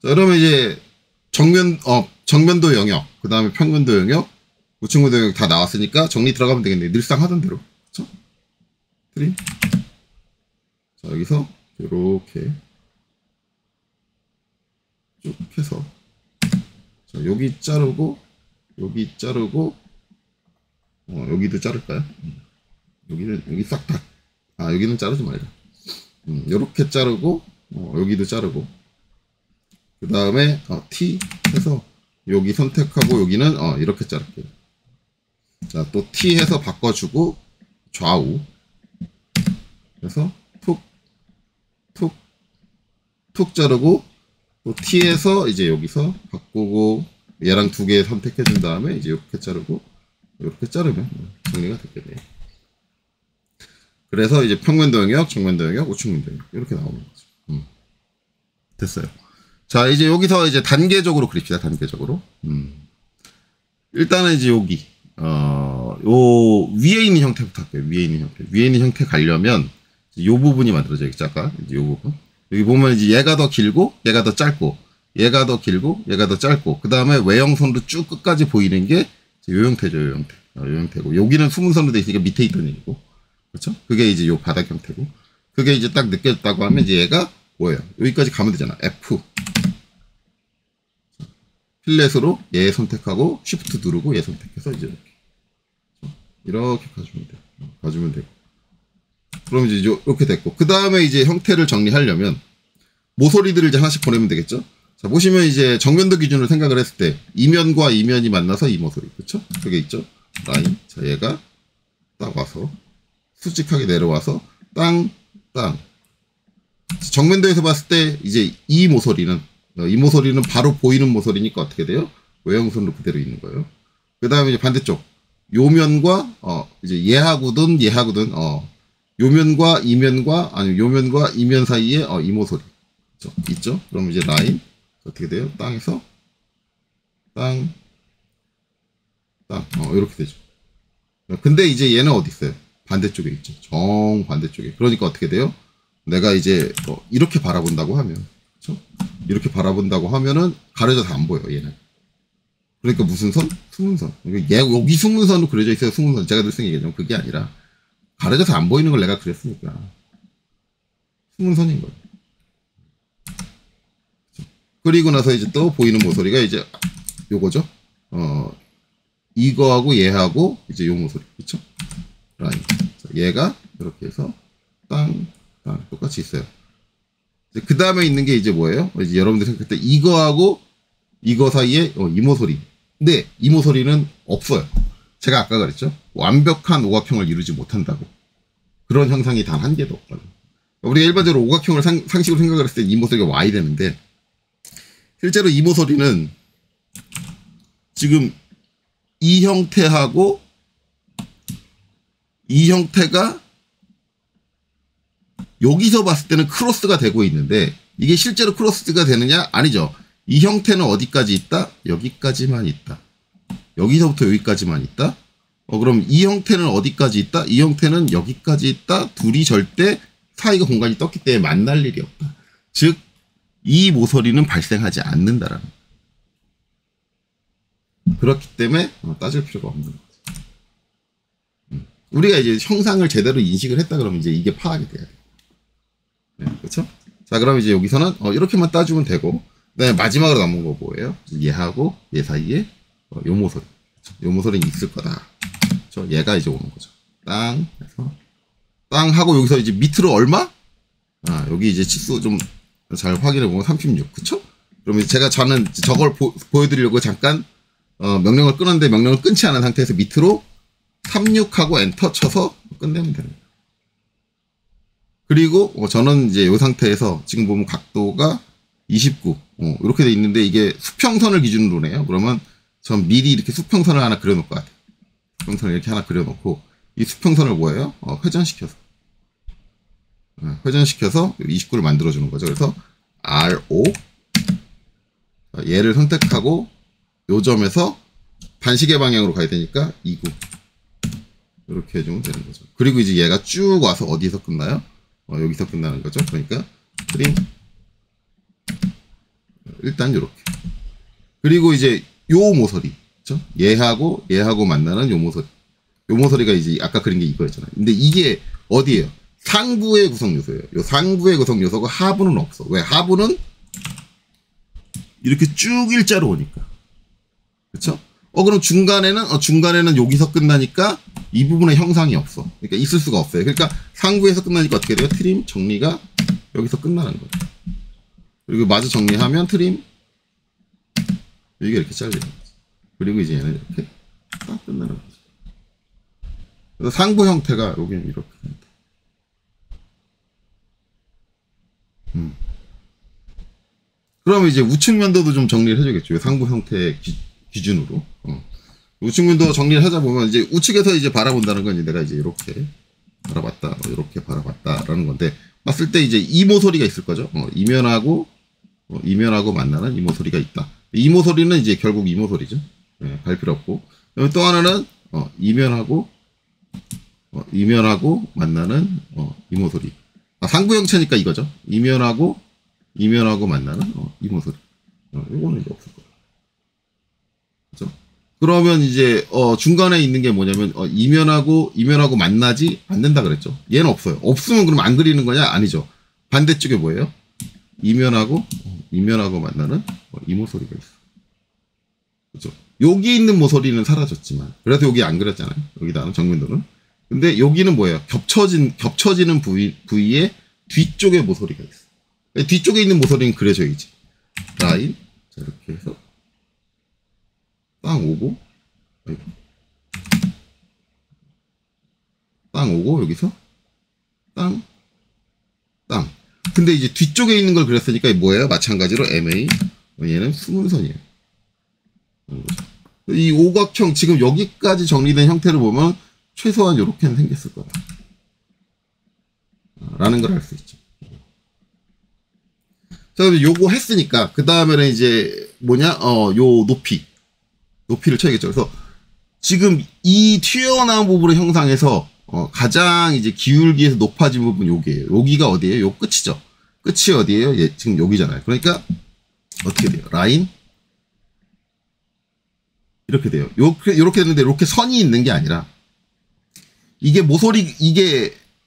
Speaker 1: 자, 그러면 이제 정면도 영역, 그 다음에 평면도 영역, 우측면도 영역 다 나왔으니까 정리 들어가면 되겠네. 늘상 하던 대로. 그쵸? 트림. 자, 여기서 이렇게 쭉 해서 자, 여기 자르고 여기도 자를까요? 여기 싹 다. 여기는 자르지 말자. 요렇게 자르고 여기도 자르고 그 다음에 T 해서 여기 선택하고 여기는 이렇게 자를게요. 자, 또 T 해서 바꿔주고 좌우 그래서 툭 자르고 또 T해서 이제 여기서 바꾸고 얘랑 두 개 선택해 준 다음에 이제 이렇게 자르고 이렇게 자르면 정리가 됐겠네요. 그래서 이제 평면도 영역, 정면도 영역, 우측면도 영역 이렇게 나오는 거죠. 됐어요. 자, 이제 여기서 이제 단계적으로 그립시다. 단계적으로. 일단은 이제 여기 요 위에 있는 형태부터 할게요. 위에 있는 형태 가려면 요 부분이 만들어져야겠죠. 아까 이제 요 부분. 여기 보면 이제 얘가 더 길고 얘가 더 짧고 얘가 더 길고 얘가 더 짧고 그 다음에 외형선으로 쭉 끝까지 보이는 게 요 형태죠. 요 형태. 요 형태고 여기는 수문선으로 돼 있으니까 밑에 있던 얘기고 그렇죠? 그게 이제 요 바닥 형태고 그게 이제 딱 느껴졌다고 하면 이제 얘가 뭐예요? 여기까지 가면 되잖아. F 필렛으로 얘 선택하고 쉬프트 누르고 얘 선택해서 이제 이렇게 가주면 되고 그럼 이제 이렇게 됐고 그 다음에 이제 형태를 정리하려면 모서리들을 이제 하나씩 보내면 되겠죠. 자, 보시면 이제 정면도 기준으로 생각을 했을 때 이면과 이면이 만나서 이 모서리 그렇죠? 그게 있죠. 라인. 자, 얘가 딱 와서 수직하게 내려와서 땅 정면도에서 봤을 때 이제 이 모서리는 바로 보이는 모서리니까 어떻게 돼요? 외형선으로 그대로 있는 거예요. 그 다음에 이제 반대쪽 요면과 이제 얘하고든 요면과 이면과 아니 요면과 이면 사이에 이 모서리 있죠? 그럼 이제 라인 어떻게 돼요? 땅에서 땅 이렇게 되죠. 근데 이제 얘는 어디 있어요? 반대쪽에 있죠. 정 반대쪽에. 그러니까 어떻게 돼요? 내가 이제 이렇게 바라본다고 하면 그렇죠? 이렇게 바라본다고 하면은 가려져서 안 보여 얘는. 그러니까 무슨 선? 수문선. 얘 여기 수문선으로 그려져 있어요. 수문선. 제가 늘 쓰는 얘기죠. 그게 아니라 가려져서 안 보이는 걸 내가 그렸으니까 수문선인 거예요. 그리고 나서 이제 또 보이는 모서리가 이제 요거죠. 이거하고 얘하고 이제 요 모서리. 그쵸? 라인. 자, 얘가 이렇게 해서 땅 똑같이 있어요. 그 다음에 있는 게 이제 뭐예요? 이제 여러분들 생각할 때 이거하고 이거 사이에 이 모서리. 근데 이 모서리는 없어요. 제가 아까 그랬죠. 완벽한 오각형을 이루지 못한다고. 그런 형상이 단 한 개도 없다고. 우리가 일반적으로 오각형을 상식으로 생각을 했을 때 이 모서리가 와야 되는데 실제로 이 모서리는 지금 이 형태하고 이 형태가 여기서 봤을 때는 크로스가 되고 있는데 이게 실제로 크로스가 되느냐? 아니죠. 이 형태는 어디까지 있다? 여기까지만 있다. 여기서부터 여기까지만 있다. 그럼 이 형태는 어디까지 있다? 이 형태는 여기까지 있다. 둘이 절대 사이가 공간이 떴기 때문에 만날 일이 없다. 즉, 이 모서리는 발생하지 않는다라는. 그렇기 때문에 따질 필요가 없는 거죠. 우리가 이제 형상을 제대로 인식을 했다 그러면 이제 이게 파악이 돼야 돼요. 네, 그렇죠? 자, 그럼 이제 여기서는 이렇게만 따주면 되고, 그다음에 마지막으로 남은 거 뭐예요? 얘하고 얘 사이에 요 모서리. 요 모서리는 있을 거다. 그렇죠? 얘가 이제 오는 거죠. 땅 해서 땅 하고 여기서 이제 밑으로 얼마? 여기 이제 치수 좀 잘 확인해 보면 36. 그쵸? 그러면 저는 저걸 보여드리려고 잠깐 명령을 끊었는데 명령을 끊지 않은 상태에서 밑으로 36하고 엔터 쳐서 끝내면 됩니다. 그리고 저는 이제 이 상태에서 지금 보면 각도가 29 이렇게 돼 있는데 이게 수평선을 기준으로네요. 그러면 전 미리 이렇게 수평선을 하나 그려놓을 것 같아요. 수평선을 이렇게 하나 그려놓고 이 수평선을 뭐예요? 회전시켜서 29를 만들어주는 거죠. 그래서 R5 얘를 선택하고 요 점에서 반시계 방향으로 가야 되니까 29 이렇게 해주면 되는 거죠. 그리고 이제 얘가 쭉 와서 어디에서 끝나요? 여기서 끝나는 거죠. 그러니까 트림 일단 이렇게. 그리고 이제 요 모서리, 그렇죠? 얘하고 만나는 요 모서리. 요 모서리가 이제 아까 그린 게 이거였잖아요. 근데 이게 어디예요? 상부의 구성 요소예요. 요 상부의 구성 요소가 하부는 없어. 왜? 하부는 이렇게 쭉 일자로 오니까. 그렇죠? 그럼 중간에는 여기서 끝나니까 이 부분에 형상이 없어. 그러니까 있을 수가 없어요. 그러니까 상부에서 끝나니까 어떻게 돼요? 트림 정리가 여기서 끝나는 거예요. 그리고 마저 정리하면 트림 여기가 이렇게 잘리는 거죠. 그리고 이제 얘는 이렇게 딱 끝나는 거죠. 그래서 상부 형태가 여기는 이렇게 됩니다. 그러면 이제 우측 면도도 좀 정리를 해주겠죠. 상부 형태 기준으로. 우측 면도 정리를 하자 보면 이제 우측에서 이제 바라본다는 건 이제 내가 이제 이렇게 바라봤다, 이렇게 바라봤다라는 건데 봤을 때 이제 이 모서리가 있을 거죠. 이면하고 만나는 이 모서리가 있다. 이 모서리는 이제 결국 이 모서리죠. 네, 갈 필요 없고. 그다음에 또 하나는 이면하고 만나는 이 모서리. 상부 형체니까 이거죠. 이면하고 만나는 이 모서리. 이거는 이제 없을 거예요. 그죠? 그러면 이제 중간에 있는 게 뭐냐면 이면하고 만나지 않는다 그랬죠. 얘는 없어요. 없으면 그럼 안 그리는 거냐? 아니죠. 반대쪽에 뭐예요? 이면하고 만나는 이 모서리가 있어. 그죠? 여기 있는 모서리는 사라졌지만 그래서 여기 안 그렸잖아요. 여기다는 정면도는. 근데 여기는 뭐예요? 겹쳐지는 부위에 뒤쪽에 모서리가 있어. 뒤쪽에 있는 모서리는 그려져야지. 라인. 자, 이렇게 해서. 땅 오고. 여기서. 땅. 근데 이제 뒤쪽에 있는 걸 그렸으니까 뭐예요? 마찬가지로 MA. 얘는 수문선이에요. 이 오각형, 지금 여기까지 정리된 형태를 보면 최소한 이렇게는 생겼을 거다. 라는 걸 알 수 있죠. 자, 요거 했으니까, 그 다음에는 이제, 요 높이를 쳐야겠죠. 그래서, 지금 이 튀어나온 부분의 형상에서, 가장 이제 기울기에서 높아진 부분 요게요. 여기가 어디예요? 요 끝이죠. 끝이 어디예요? 지금 여기잖아요. 그러니까, 어떻게 돼요? 라인? 이렇게 돼요. 요렇게 됐는데, 이렇게 선이 있는 게 아니라, 이게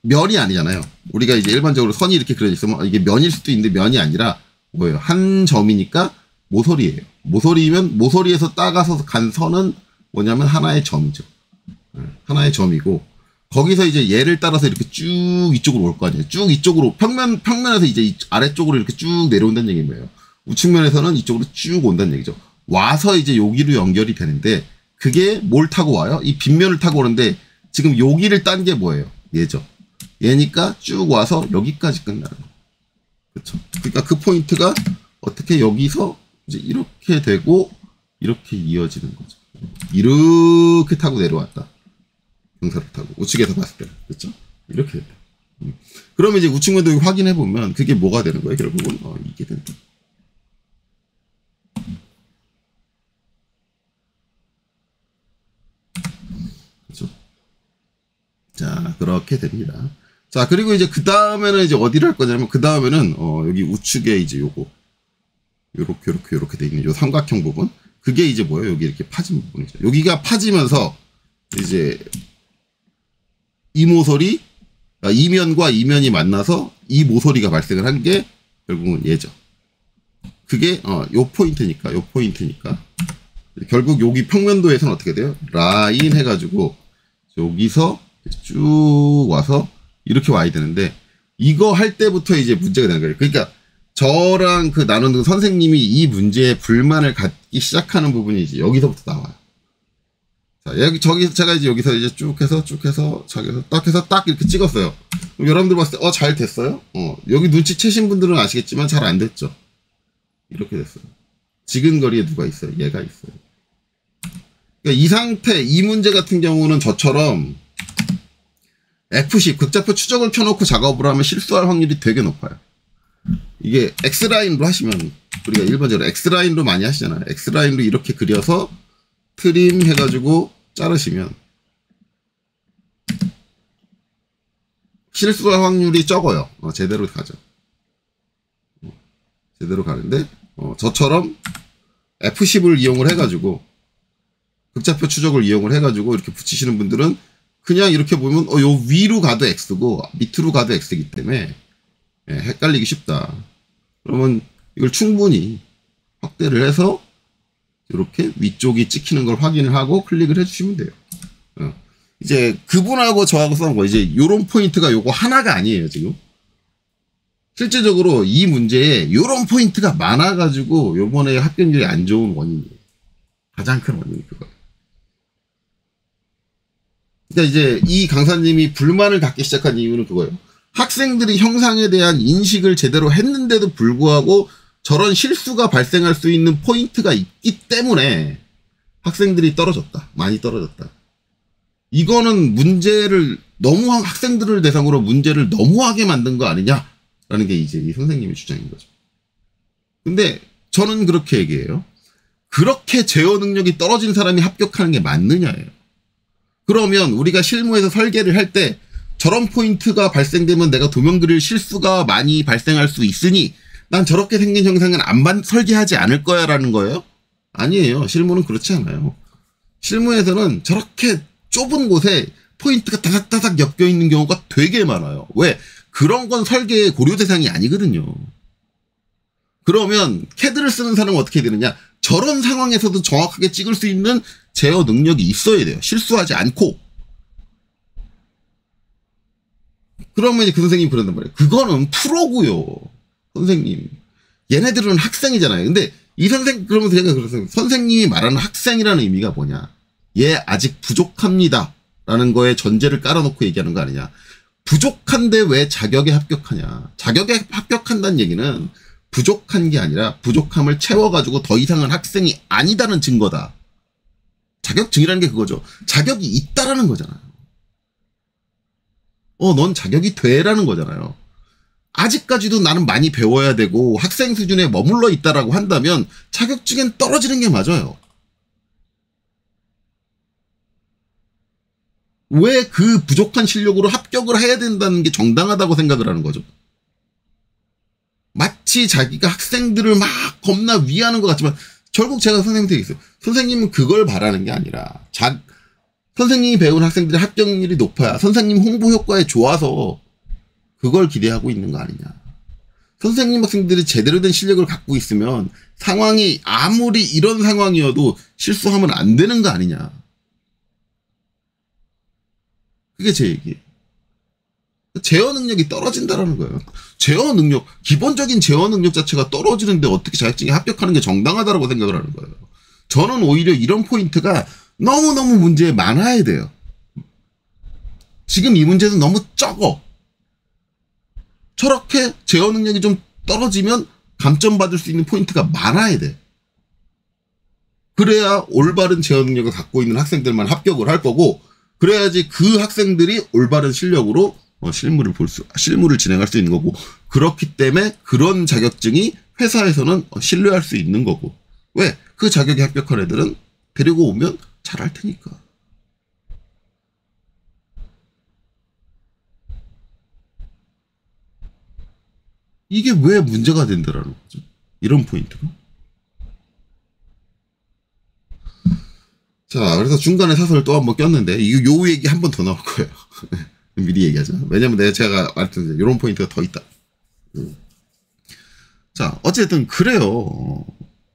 Speaker 1: 면이 아니잖아요. 우리가 이제 일반적으로 선이 이렇게 그려져 있으면 이게 면일 수도 있는데 면이 아니라 뭐예요? 한 점이니까 모서리예요. 모서리면 모서리에서 따가서 간 선은 뭐냐면 하나의 점이죠. 하나의 점이고 거기서 이제 얘를 따라서 이렇게 쭉 이쪽으로 올 거 아니에요. 쭉 이쪽으로 평면에서 이제 아래쪽으로 이렇게 쭉 내려온다는 얘기인 거예요. 우측면에서는 이쪽으로 쭉 온다는 얘기죠. 와서 이제 여기로 연결이 되는데 그게 뭘 타고 와요? 이 빗면을 타고 오는데 지금 여기를 딴 게 뭐예요? 얘죠. 얘니까 쭉 와서 여기까지 끝나는 거예요. 그렇죠? 그러니까 그 포인트가 어떻게 여기서 이제 이렇게 되고 이렇게 이어지는 거죠. 이렇게 타고 내려왔다. 경사를 타고 우측에서 봤을 때, 그렇죠? 이렇게 돼요. 그러면 이제 우측면도 확인해 보면 그게 뭐가 되는 거예요? 결국은 이게 된다. 자, 그렇게 됩니다. 자, 그리고 이제 그 다음에는 이제 어디를 할 거냐면, 그 다음에는, 여기 우측에 이제 요거, 요렇게 돼 있는 요 삼각형 부분. 그게 이제 뭐예요? 여기 이렇게 파진 부분이죠. 여기가 파지면서, 이제, 이 모서리, 이면과 이면이 만나서 이 모서리가 발생을 한 게 결국은 얘죠. 그게, 요 포인트니까. 결국 여기 평면도에서는 어떻게 돼요? 라인 해가지고, 여기서 쭉 와서 이렇게 와야 되는데, 이거 할 때부터 이제 문제가 되는 거예요. 그러니까 저랑 그 나누는 선생님이 이 문제에 불만을 갖기 시작하는 부분이 이제 여기서부터 나와요. 자, 저기서 제가 이제 여기서 이제 쭉 해서 저기서 딱 이렇게 찍었어요. 그럼 여러분들 봤을 때, 잘 됐어요? 여기 눈치채신 분들은 아시겠지만 잘 안 됐죠? 이렇게 됐어요. 지근거리에 누가 있어요? 얘가 있어요. 그러니까 이 상태, 이 문제 같은 경우는 저처럼 F10, 극좌표 추적을 켜놓고 작업을 하면 실수할 확률이 되게 높아요. 이게 X라인으로 하시면, 우리가 일반적으로 X라인으로 많이 하시잖아요. X라인으로 이렇게 그려서 트림 해가지고 자르시면 실수할 확률이 적어요. 제대로 가죠. 제대로 가는데, 저처럼 F10을 이용을 해가지고, 극좌표 추적을 이용을 해가지고 이렇게 붙이시는 분들은 그냥 이렇게 보면, 요 위로 가도 X고, 밑으로 가도 X이기 때문에, 헷갈리기 쉽다. 그러면 이걸 충분히 확대를 해서 이렇게 위쪽이 찍히는 걸 확인을 하고 클릭을 해주시면 돼요. 이제 그분하고 저하고 싸운 거, 이제 요런 포인트가 요거 하나가 아니에요, 지금. 실제적으로 이 문제에 요런 포인트가 많아가지고 요번에 합격률이 안 좋은 원인이에요. 가장 큰 원인이 그거예요. 그러니까 이제 이 강사님이 불만을 갖기 시작한 이유는 그거예요. 학생들이 형상에 대한 인식을 제대로 했는데도 불구하고 저런 실수가 발생할 수 있는 포인트가 있기 때문에 학생들이 떨어졌다. 많이 떨어졌다. 이거는 문제를 너무, 학생들을 대상으로 문제를 너무하게 만든 거 아니냐라는 게 이제 이 선생님의 주장인 거죠. 근데 저는 그렇게 얘기해요. 그렇게 제어 능력이 떨어진 사람이 합격하는 게 맞느냐예요. 그러면 우리가 실무에서 설계를 할 때 저런 포인트가 발생되면 내가 도면 그릴 실수가 많이 발생할 수 있으니 난 저렇게 생긴 형상은 안 설계하지 않을 거야 라는 거예요? 아니에요. 실무는 그렇지 않아요. 실무에서는 저렇게 좁은 곳에 포인트가 다닥다닥 엮여 있는 경우가 되게 많아요. 왜? 그런 건 설계의 고려 대상이 아니거든요. 그러면 캐드를 쓰는 사람은 어떻게 되느냐? 저런 상황에서도 정확하게 찍을 수 있는 제어 능력이 있어야 돼요. 실수하지 않고. 그러면 이제 그 선생님이 그런단 말이에요. 그거는 프로고요. 선생님. 얘네들은 학생이잖아요. 근데 이 그러면서 제가 그래서 선생님이 말하는 학생이라는 의미가 뭐냐? 얘 아직 부족합니다. 라는 거에 전제를 깔아놓고 얘기하는 거 아니냐? 부족한데 왜 자격에 합격하냐? 자격에 합격한다는 얘기는 부족한 게 아니라 부족함을 채워가지고 더 이상은 학생이 아니다는 증거다. 자격증이라는 게 그거죠. 자격이 있다라는 거잖아요. 넌 자격이 돼라는 거잖아요. 아직까지도 나는 많이 배워야 되고 학생 수준에 머물러 있다라고 한다면 자격증엔 떨어지는 게 맞아요. 왜 그 부족한 실력으로 합격을 해야 된다는 게 정당하다고 생각을 하는 거죠? 마치 자기가 학생들을 막 겁나 위하는 것 같지만 결국 제가 선생님한테 얘기했어요. 선생님은 그걸 바라는 게 아니라 선생님이 배운 학생들의 합격률이 높아야 선생님 홍보 효과에 좋아서 그걸 기대하고 있는 거 아니냐. 선생님 학생들이 제대로 된 실력을 갖고 있으면 상황이 아무리 이런 상황이어도 실수하면 안 되는 거 아니냐. 그게 제 얘기예요. 제어 능력이 떨어진다라는 거예요. 제어 능력, 기본적인 제어 능력 자체가 떨어지는데 어떻게 자격증에 합격하는 게 정당하다라고 생각을 하는 거예요. 저는 오히려 이런 포인트가 너무너무 문제에 많아야 돼요. 지금 이 문제는 너무 적어. 저렇게 제어 능력이 좀 떨어지면 감점받을 수 있는 포인트가 많아야 돼. 그래야 올바른 제어 능력을 갖고 있는 학생들만 합격을 할 거고, 그래야지 그 학생들이 올바른 실력으로 실무를 진행할 수 있는 거고, 그렇기 때문에 그런 자격증이 회사에서는 신뢰할 수 있는 거고. 왜? 그 자격에 합격한 애들은 데리고 오면 잘할 테니까. 이게 왜 문제가 된다라는 거죠. 이런 포인트가. 자, 그래서 중간에 사설을 또 한 번 꼈는데, 요 얘기 한 번 더 나올 거예요. 미리 얘기하자. 왜냐면 제가 말했던 이런 포인트가 더 있다. 자, 어쨌든 그래요.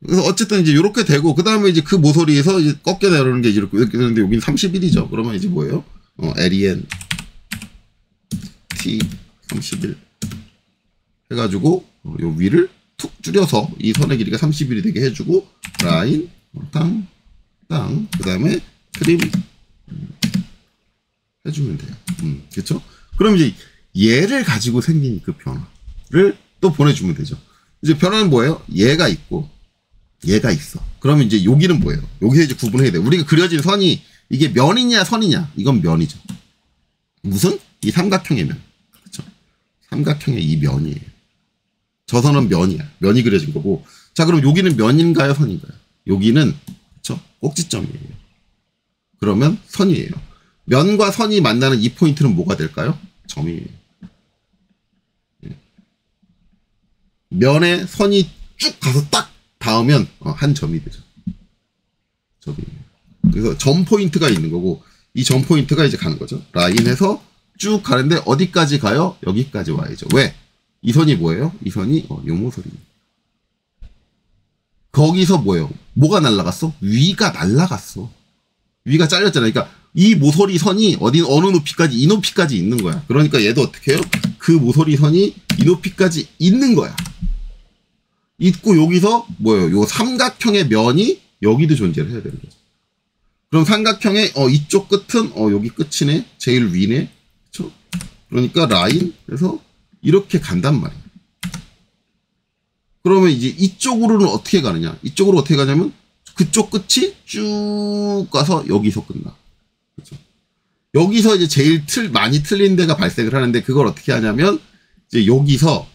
Speaker 1: 그래서 어쨌든 이제 이렇게 되고, 그 다음에 이제 그 모서리에서 이제 꺾여 내려오는 게 이렇게 되는데, 여기는 31이죠. 그러면 이제 뭐예요? LEN T 31 해가지고, 요 위를 툭 줄여서 이 선의 길이가 30일이 되게 해주고, 라인, 땅, 그 다음에 트림 해주면 돼요. 그쵸? 그럼 이제 얘를 가지고 생긴 그 변화를 또 보내주면 되죠. 이제 변화는 뭐예요? 얘가 있고, 얘가 있어. 그러면 이제 여기는 뭐예요? 여기서 이제 구분해야 돼. 우리가 그려진 선이 이게 면이냐 선이냐? 이건 면이죠. 무슨? 이 삼각형의 면. 그쵸? 삼각형의 이 면이에요. 저 선은 면이야. 면이 그려진 거고. 자, 그럼 여기는 면인가요? 선인가요? 여기는, 그쵸? 꼭지점이에요. 그러면 선이에요. 면과 선이 만나는 이 포인트는 뭐가 될까요? 점이에요. 면에 선이 쭉 가서 딱 닿으면 한 점이 되죠. 점이에요. 그래서 점 포인트가 있는 거고, 이 점 포인트가 이제 가는 거죠. 라인에서 쭉 가는데 어디까지 가요? 여기까지 와야죠. 왜? 이 선이 뭐예요? 이 선이 요 모서리입니다. 거기서 뭐예요? 뭐가 날라갔어? 위가 날라갔어. 위가 잘렸잖아요. 그러니까 이 모서리 선이 어느 높이까지, 이 높이까지 있는 거야. 그러니까 얘도 어떻게 해요? 그 모서리 선이 이 높이까지 있는 거야. 있고 여기서 뭐예요? 요 삼각형의 면이 여기도 존재를 해야 되는 거죠. 그럼 삼각형의 이쪽 끝은 여기 끝이네. 제일 위네. 그렇죠? 그러니까 라인 그래서 이렇게 간단 말이에요. 그러면 이제 이쪽으로는 어떻게 가느냐? 이쪽으로 어떻게 가냐면 그쪽 끝이 쭉 가서 여기서 끝나. 그렇죠? 여기서 이제 제일 많이 틀린 데가 발생을 하는데 그걸 어떻게 하냐면 이제 여기서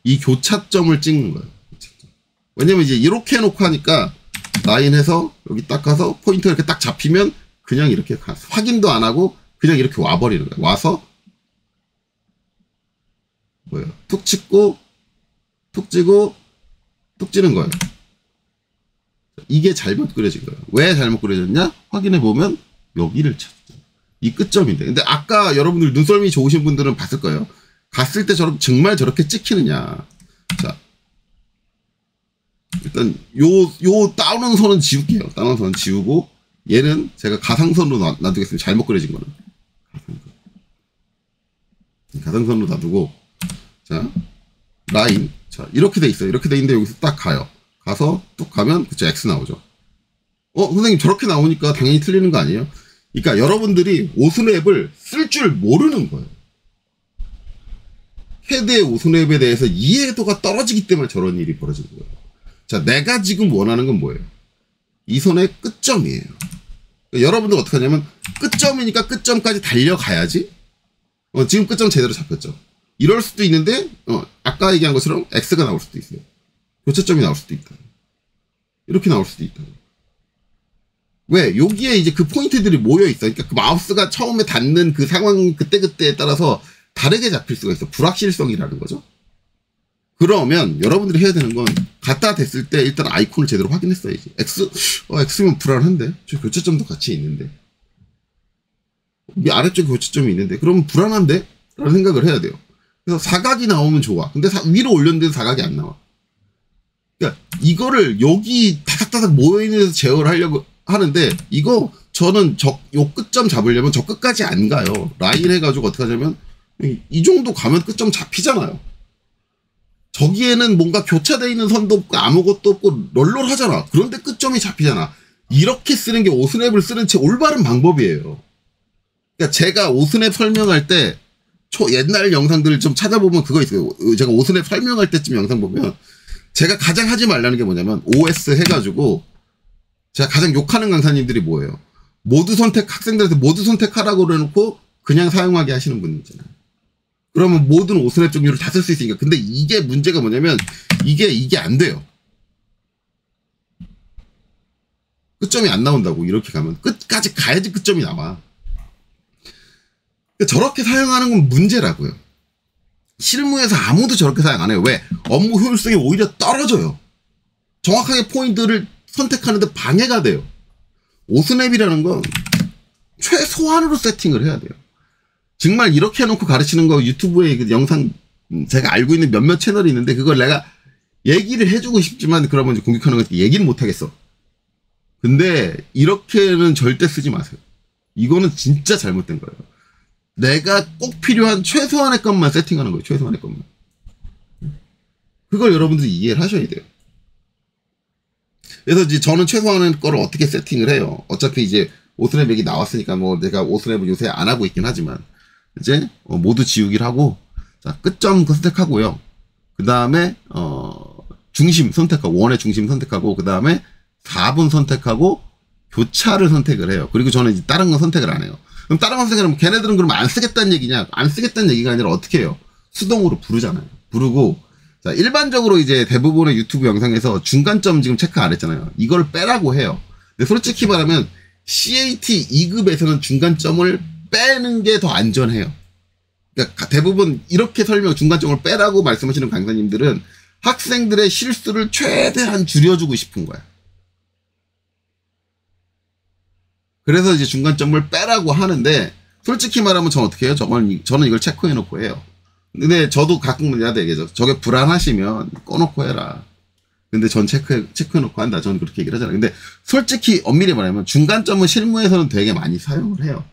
Speaker 1: 이 교차점을 찍는 거예요. 왜냐면 이제 이렇게 해놓고 하니까 라인에서 여기 딱 가서 포인트가 이렇게 딱 잡히면 그냥 이렇게 확인도 안 하고 그냥 이렇게 와버리는 거예요. 와서 뭐예요? 툭 찍고 툭 찌고 툭 찌는 거예요. 이게 잘못 그려진 거예요. 왜 잘못 그려졌냐? 확인해 보면 여기를 찾죠. 이 끝점인데. 근데 아까 여러분들 눈썰미 좋으신 분들은 봤을 거예요. 갔을 때 정말 저렇게 찍히느냐. 자, 일단 요 다운 선은 지울게요. 다운 선은 지우고 얘는 제가 가상선으로 놔두겠습니다. 잘못 그려진 거는. 가상선으로 놔두고 자, 라인. 자, 이렇게 돼 있어요. 이렇게 돼 있는데 여기서 딱 가요. 가서 뚝 가면 그쵸, X 나오죠. 선생님 저렇게 나오니까 당연히 틀리는 거 아니에요? 그러니까 여러분들이 오스랩을 쓸 줄 모르는 거예요. 캐드의 오스랩에 대해서 이해도가 떨어지기 때문에 저런 일이 벌어지는 거예요. 자, 내가 지금 원하는 건 뭐예요? 이 선의 끝점이에요. 그러니까 여러분들 어떻게 하냐면 끝점이니까 끝점까지 달려가야지. 지금 끝점 제대로 잡혔죠. 이럴 수도 있는데 아까 얘기한 것처럼 X가 나올 수도 있어요. 교차점이 나올 수도 있다. 이렇게 나올 수도 있다. 왜? 여기에 이제 그 포인트들이 모여 있어. 그러니까 그 마우스가 처음에 닿는 그 상황 그때그때에 따라서 다르게 잡힐 수가 있어. 불확실성이라는 거죠. 그러면 여러분들이 해야 되는 건 갖다 댔을 때 일단 아이콘을 제대로 확인했어야지. X면 불안한데? 저 교차점도 같이 있는데. 이 아래쪽에 교차점이 있는데. 그러면 불안한데? 라는 생각을 해야 돼요. 그래서 사각이 나오면 좋아. 근데 위로 올렸는데도 사각이 안 나와. 그러니까 이거를 여기 다닥다닥 모여있는 데서 제어를 하려고 하는데 이거 저는 요 끝점 잡으려면 저 끝까지 안 가요. 라인 해가지고 어떻게 하냐면 이 정도 가면 끝점 잡히잖아요. 저기에는 뭔가 교차되어 있는 선도 없고 아무것도 없고 널널하잖아. 그런데 끝점이 잡히잖아. 이렇게 쓰는 게 오스랩을 쓰는 제 올바른 방법이에요. 그러니까 제가 오스랩 설명할 때 옛날 영상들을 좀 찾아보면 그거 있어요. 제가 오스랩 설명할 때쯤 영상 보면 제가 가장 하지 말라는 게 뭐냐면 OS 해가지고 제가 가장 욕하는 강사님들이 뭐예요? 모두 선택, 학생들한테 모두 선택하라고 그래놓고 그냥 사용하게 하시는 분 있잖아요. 그러면 모든 오스랩 종류를 다 쓸 수 있으니까. 근데 이게 문제가 뭐냐면 이게 안 돼요. 끝점이 안 나온다고. 이렇게 가면 끝까지 가야지 끝점이 나와. 저렇게 사용하는 건 문제라고요. 실무에서 아무도 저렇게 사용 안 해요. 왜? 업무 효율성이 오히려 떨어져요. 정확하게 포인트를 선택하는데 방해가 돼요. 오스냅이라는 건 최소한으로 세팅을 해야 돼요. 정말 이렇게 해놓고 가르치는 거 유튜브에 그 영상 제가 알고 있는 몇몇 채널이 있는데 그걸 내가 얘기를 해주고 싶지만 그러면 이제 공격하는 거 얘기는 못하겠어. 근데 이렇게는 절대 쓰지 마세요. 이거는 진짜 잘못된 거예요. 내가 꼭 필요한 최소한의 것만 세팅하는 거예요. 최소한의 것만. 그걸 여러분들이 이해를 하셔야 돼요. 그래서 이제 저는 최소한의 거를 어떻게 세팅을 해요. 어차피 이제 오스냅 얘기 나왔으니까 뭐 내가 오스냅을 요새 안 하고 있긴 하지만 이제 모두 지우기를 하고 자 끝점 선택하고요. 그 다음에 중심 선택하고 원의 중심 선택하고 그 다음에 4분 선택하고 교차를 선택을 해요. 그리고 저는 이제 다른 건 선택을 안 해요. 그럼 다른 건 선택을 하면 걔네들은 그러면 안 쓰겠다는 얘기냐? 안 쓰겠다는 얘기가 아니라 어떻게 해요? 수동으로 부르잖아요. 부르고 자 일반적으로 이제 대부분의 유튜브 영상에서 중간점 지금 체크 안 했잖아요. 이걸 빼라고 해요. 근데 솔직히 말하면 CAT 2급에서는 중간점을 빼는 게 더 안전해요. 그러니까 대부분 이렇게 중간점을 빼라고 말씀하시는 강사님들은 학생들의 실수를 최대한 줄여주고 싶은 거야. 그래서 이제 중간점을 빼라고 하는데 솔직히 말하면 저는 어떻게 해요? 저는 이걸 체크해놓고 해요. 근데 저도 가끔 문제가 되겠죠. 저게 불안하시면 꺼놓고 해라. 근데 전 체크해놓고 한다. 저는 그렇게 얘기를 하잖아요. 근데 솔직히 엄밀히 말하면 중간점은 실무에서는 되게 많이 사용을 해요.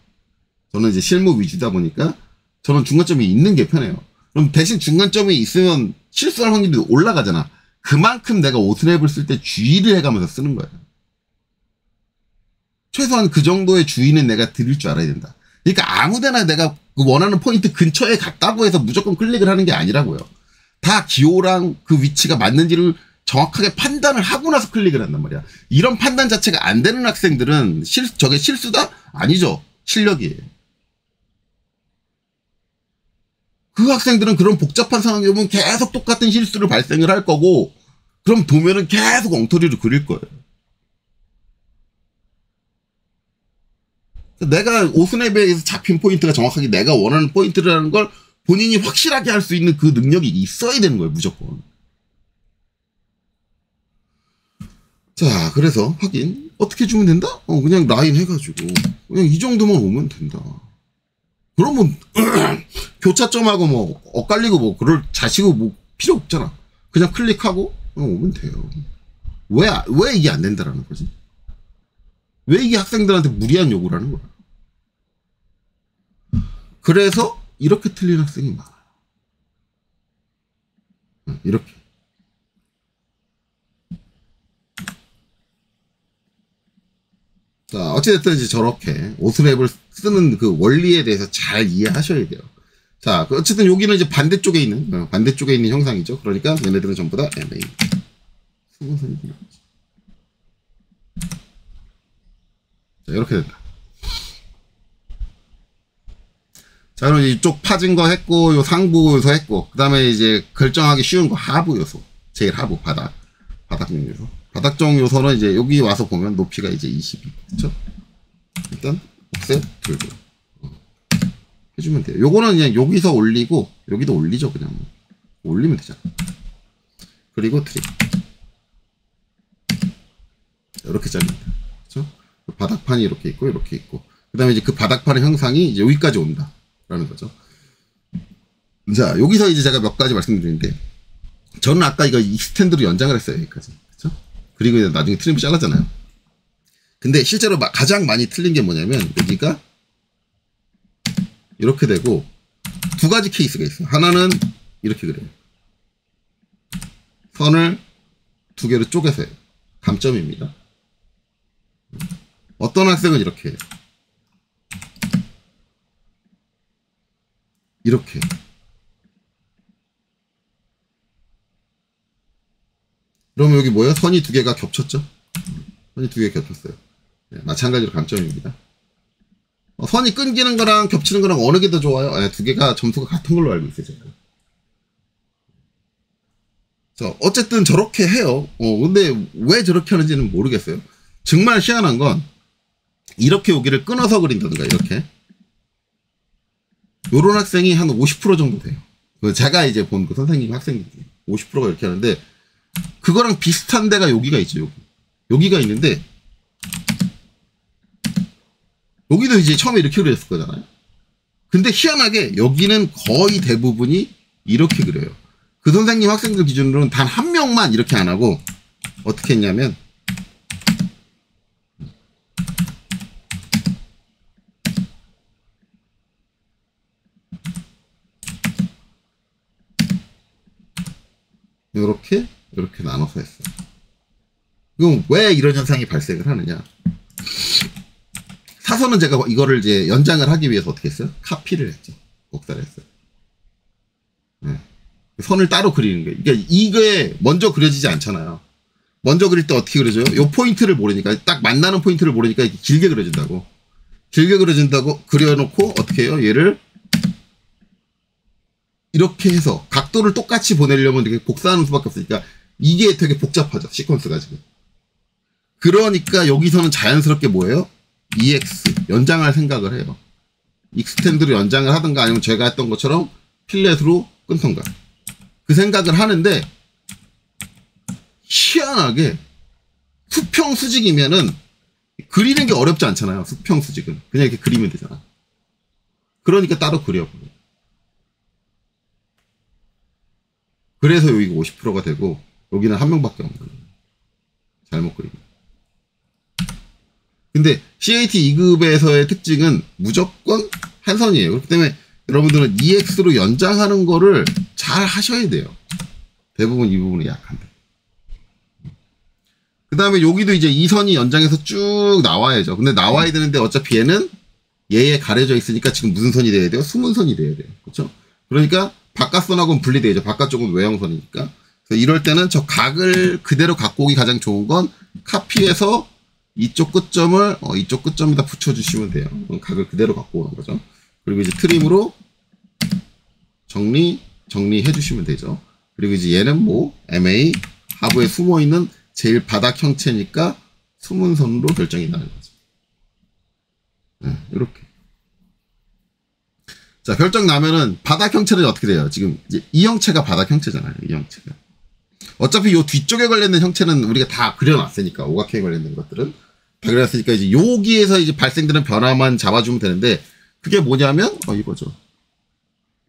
Speaker 1: 저는 이제 실무 위주다 보니까 저는 중간점이 있는 게 편해요. 그럼 대신 중간점이 있으면 실수할 확률이 올라가잖아. 그만큼 내가 오스냅을 쓸 때 주의를 해가면서 쓰는 거예요. 최소한 그 정도의 주의는 내가 드릴 줄 알아야 된다. 그러니까 아무데나 내가 원하는 포인트 근처에 갔다고 해서 무조건 클릭을 하는 게 아니라고요. 다 기호랑 그 위치가 맞는지를 정확하게 판단을 하고 나서 클릭을 한단 말이야. 이런 판단 자체가 안 되는 학생들은 저게 실수다? 아니죠. 실력이에요. 그 학생들은 그런 복잡한 상황이 오면 계속 똑같은 실수를 발생을 할 거고 그럼 도면은 계속 엉터리를 그릴 거예요. 내가 오스냅에서 잡힌 포인트가 정확하게 내가 원하는 포인트라는 걸 본인이 확실하게 할 수 있는 그 능력이 있어야 되는 거예요. 무조건. 자, 그래서 확인 어떻게 주면 된다? 그냥 라인 해가지고 그냥 이 정도만 오면 된다. 그러면 교차점하고 뭐 엇갈리고 뭐 그럴 자시고 뭐 필요 없잖아. 그냥 클릭하고 오면 돼요. 왜 이게 안 된다라는 거지? 왜 이게 학생들한테 무리한 요구를 하는 거야? 그래서 이렇게 틀린 학생이 많아요. 이렇게. 자, 어찌됐든 이제 저렇게 오스냅을 쓰는 그 원리에 대해서 잘 이해하셔야 돼요. 자, 어쨌든 여기는 이제 반대쪽에 있는 형상이죠. 그러니까 얘네들은 전부 다 MA. 자, 이렇게 된다. 자, 그럼 이쪽 파진 거 했고, 요 상부 요소 했고, 그 다음에 이제 결정하기 쉬운 거 하부 요소. 제일 하부, 바닥정 요소. 바닥정 요소는 이제 여기 와서 보면 높이가 이제 22. 그쵸? 일단, 옥셋 들고. 해주면 돼요. 요거는 그냥 여기서 올리고, 여기도 올리죠, 그냥. 올리면 되잖아. 그리고 트릭. 이렇게 잘립니다. 그쵸? 바닥판이 이렇게 있고, 이렇게 있고. 그 다음에 이제 그 바닥판의 형상이 이제 여기까지 온다. 라는 거죠. 자, 여기서 이제 제가 몇 가지 말씀드리는데, 저는 아까 이거 익스텐드로 연장을 했어요, 여기까지. 그쵸? 그리고 이제 나중에 트림을 잘랐잖아요. 근데 실제로 가장 많이 틀린 게 뭐냐면, 여기가 이렇게 되고, 두 가지 케이스가 있어요. 하나는 이렇게 그래요. 선을 두 개로 쪼개서 해요. 감점입니다. 어떤 학생은 이렇게 해요. 이렇게. 그러면 여기 뭐예요? 선이 두 개가 겹쳤죠? 선이 두 개가 겹쳤어요. 네, 마찬가지로 감점입니다. 선이 끊기는 거랑 겹치는 거랑 어느 게 더 좋아요? 네, 두 개가 점수가 같은 걸로 알고 있어요, 제가. 자, 어쨌든 저렇게 해요. 근데 왜 저렇게 하는지는 모르겠어요. 정말 희한한 건, 이렇게 여기를 끊어서 그린다든가, 이렇게. 요런 학생이 한 50% 정도 돼요. 제가 이제 본 그 선생님 학생 50%가 이렇게 하는데, 그거랑 비슷한 데가 여기가 있죠. 여기가 있는데, 여기도 이제 처음에 이렇게 그렸을 거잖아요. 근데 희한하게 여기는 거의 대부분이 이렇게 그려요. 그 선생님 학생들 기준으로는 단 한 명만 이렇게 안 하고 어떻게 했냐면, 이렇게 나눠서 했어요. 그럼 왜 이런 현상이 발생을 하느냐? 사선은 제가 이거를 이제 연장을 하기 위해서 어떻게 했어요? 카피를 했죠. 복사를 했어요. 네. 선을 따로 그리는 거예요. 그러니까 이게 먼저 그려지지 않잖아요. 먼저 그릴 때 어떻게 그려져요? 요 포인트를 모르니까, 딱 만나는 포인트를 모르니까 이렇게 길게 그려진다고. 길게 그려진다고 그려놓고 어떻게 해요? 얘를 이렇게 해서 각도를 똑같이 보내려면 이렇게 복사하는 수밖에 없으니까 이게 되게 복잡하죠. 시퀀스가 지금. 그러니까 여기서는 자연스럽게 뭐예요? EX 연장할 생각을 해요. 익스텐드로 연장을 하든가 아니면 제가 했던 것처럼 필렛으로 끊던가. 그 생각을 하는데, 희한하게 수평 수직이면은 그리는 게 어렵지 않잖아요. 수평 수직은 그냥 이렇게 그리면 되잖아. 그러니까 따로 그려버려요. 그래서 여기가 50%가 되고 여기는 한 명밖에 없는 거예요. 잘못 그리고. 근데 CAT 2급에서의 특징은 무조건 한 선이에요. 그렇기 때문에 여러분들은 EX로 연장하는 거를 잘 하셔야 돼요. 대부분 이 부분이 약한데. 그 다음에 여기도 이제 이 선이 연장해서 쭉 나와야죠. 근데 나와야 되는데 어차피 얘는 얘에 가려져 있으니까 지금 무슨 선이 돼야 돼요? 숨은 선이 돼야 돼요. 그렇죠? 그러니까 바깥선하고는 분리돼야죠. 바깥쪽은 외형선이니까. 그래서 이럴 때는 저 각을 그대로 갖고 오기 가장 좋은 건 카피해서 이쪽 끝점을 이쪽 끝점에다 붙여주시면 돼요. 각을 그대로 갖고 오는 거죠. 그리고 이제 트림으로 정리해 주시면 되죠. 그리고 이제 얘는 뭐 MA 하부에 숨어 있는 제일 바닥 형체니까 숨은 선으로 결정이 나는 거죠. 네, 이렇게. 자, 결정 나면은 바닥 형체는 어떻게 돼요? 지금 이제 이 형체가 바닥 형체잖아요. 이 형체가. 어차피 요 뒤쪽에 관련된 형체는 우리가 다 그려놨으니까, 오각형에 관련된 것들은 다 그려놨으니까 이제 여기에서 이제 발생되는 변화만 잡아주면 되는데, 그게 뭐냐면 이거죠.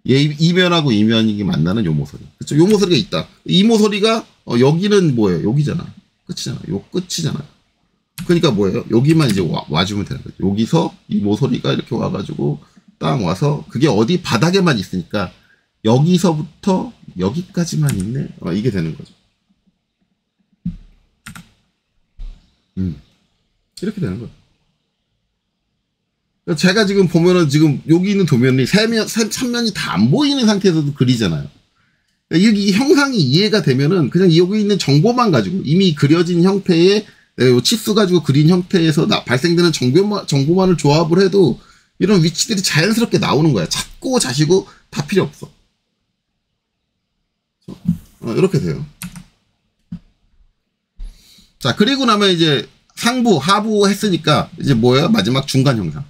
Speaker 1: 얘 이면하고 이면이 만나는 요 모서리. 그렇죠? 요 모서리가 있다. 이 모서리가 여기는 뭐예요? 여기잖아. 끝이잖아. 요 끝이잖아. 그러니까 뭐예요? 여기만 이제 와주면 되는 거죠. 여기서 이 모서리가 이렇게 와가지고 딱 와서, 그게 어디 바닥에만 있으니까 여기서부터 여기까지만 있네. 이게 되는 거죠. 이렇게 되는 거예요. 제가 지금 보면은 지금 여기 있는 도면이 3면이 다 안 보이는 상태에서도 그리잖아요. 이 형상이 이해가 되면은 그냥 여기 있는 정보만 가지고, 이미 그려진 형태의 치수 가지고 그린 형태에서 발생되는 정보만을 조합을 해도 이런 위치들이 자연스럽게 나오는 거야. 찾고 자시고 다 필요 없어. 이렇게 돼요. 자, 그리고 나면 이제 상부, 하부 했으니까 이제 뭐예요? 마지막 중간 형상.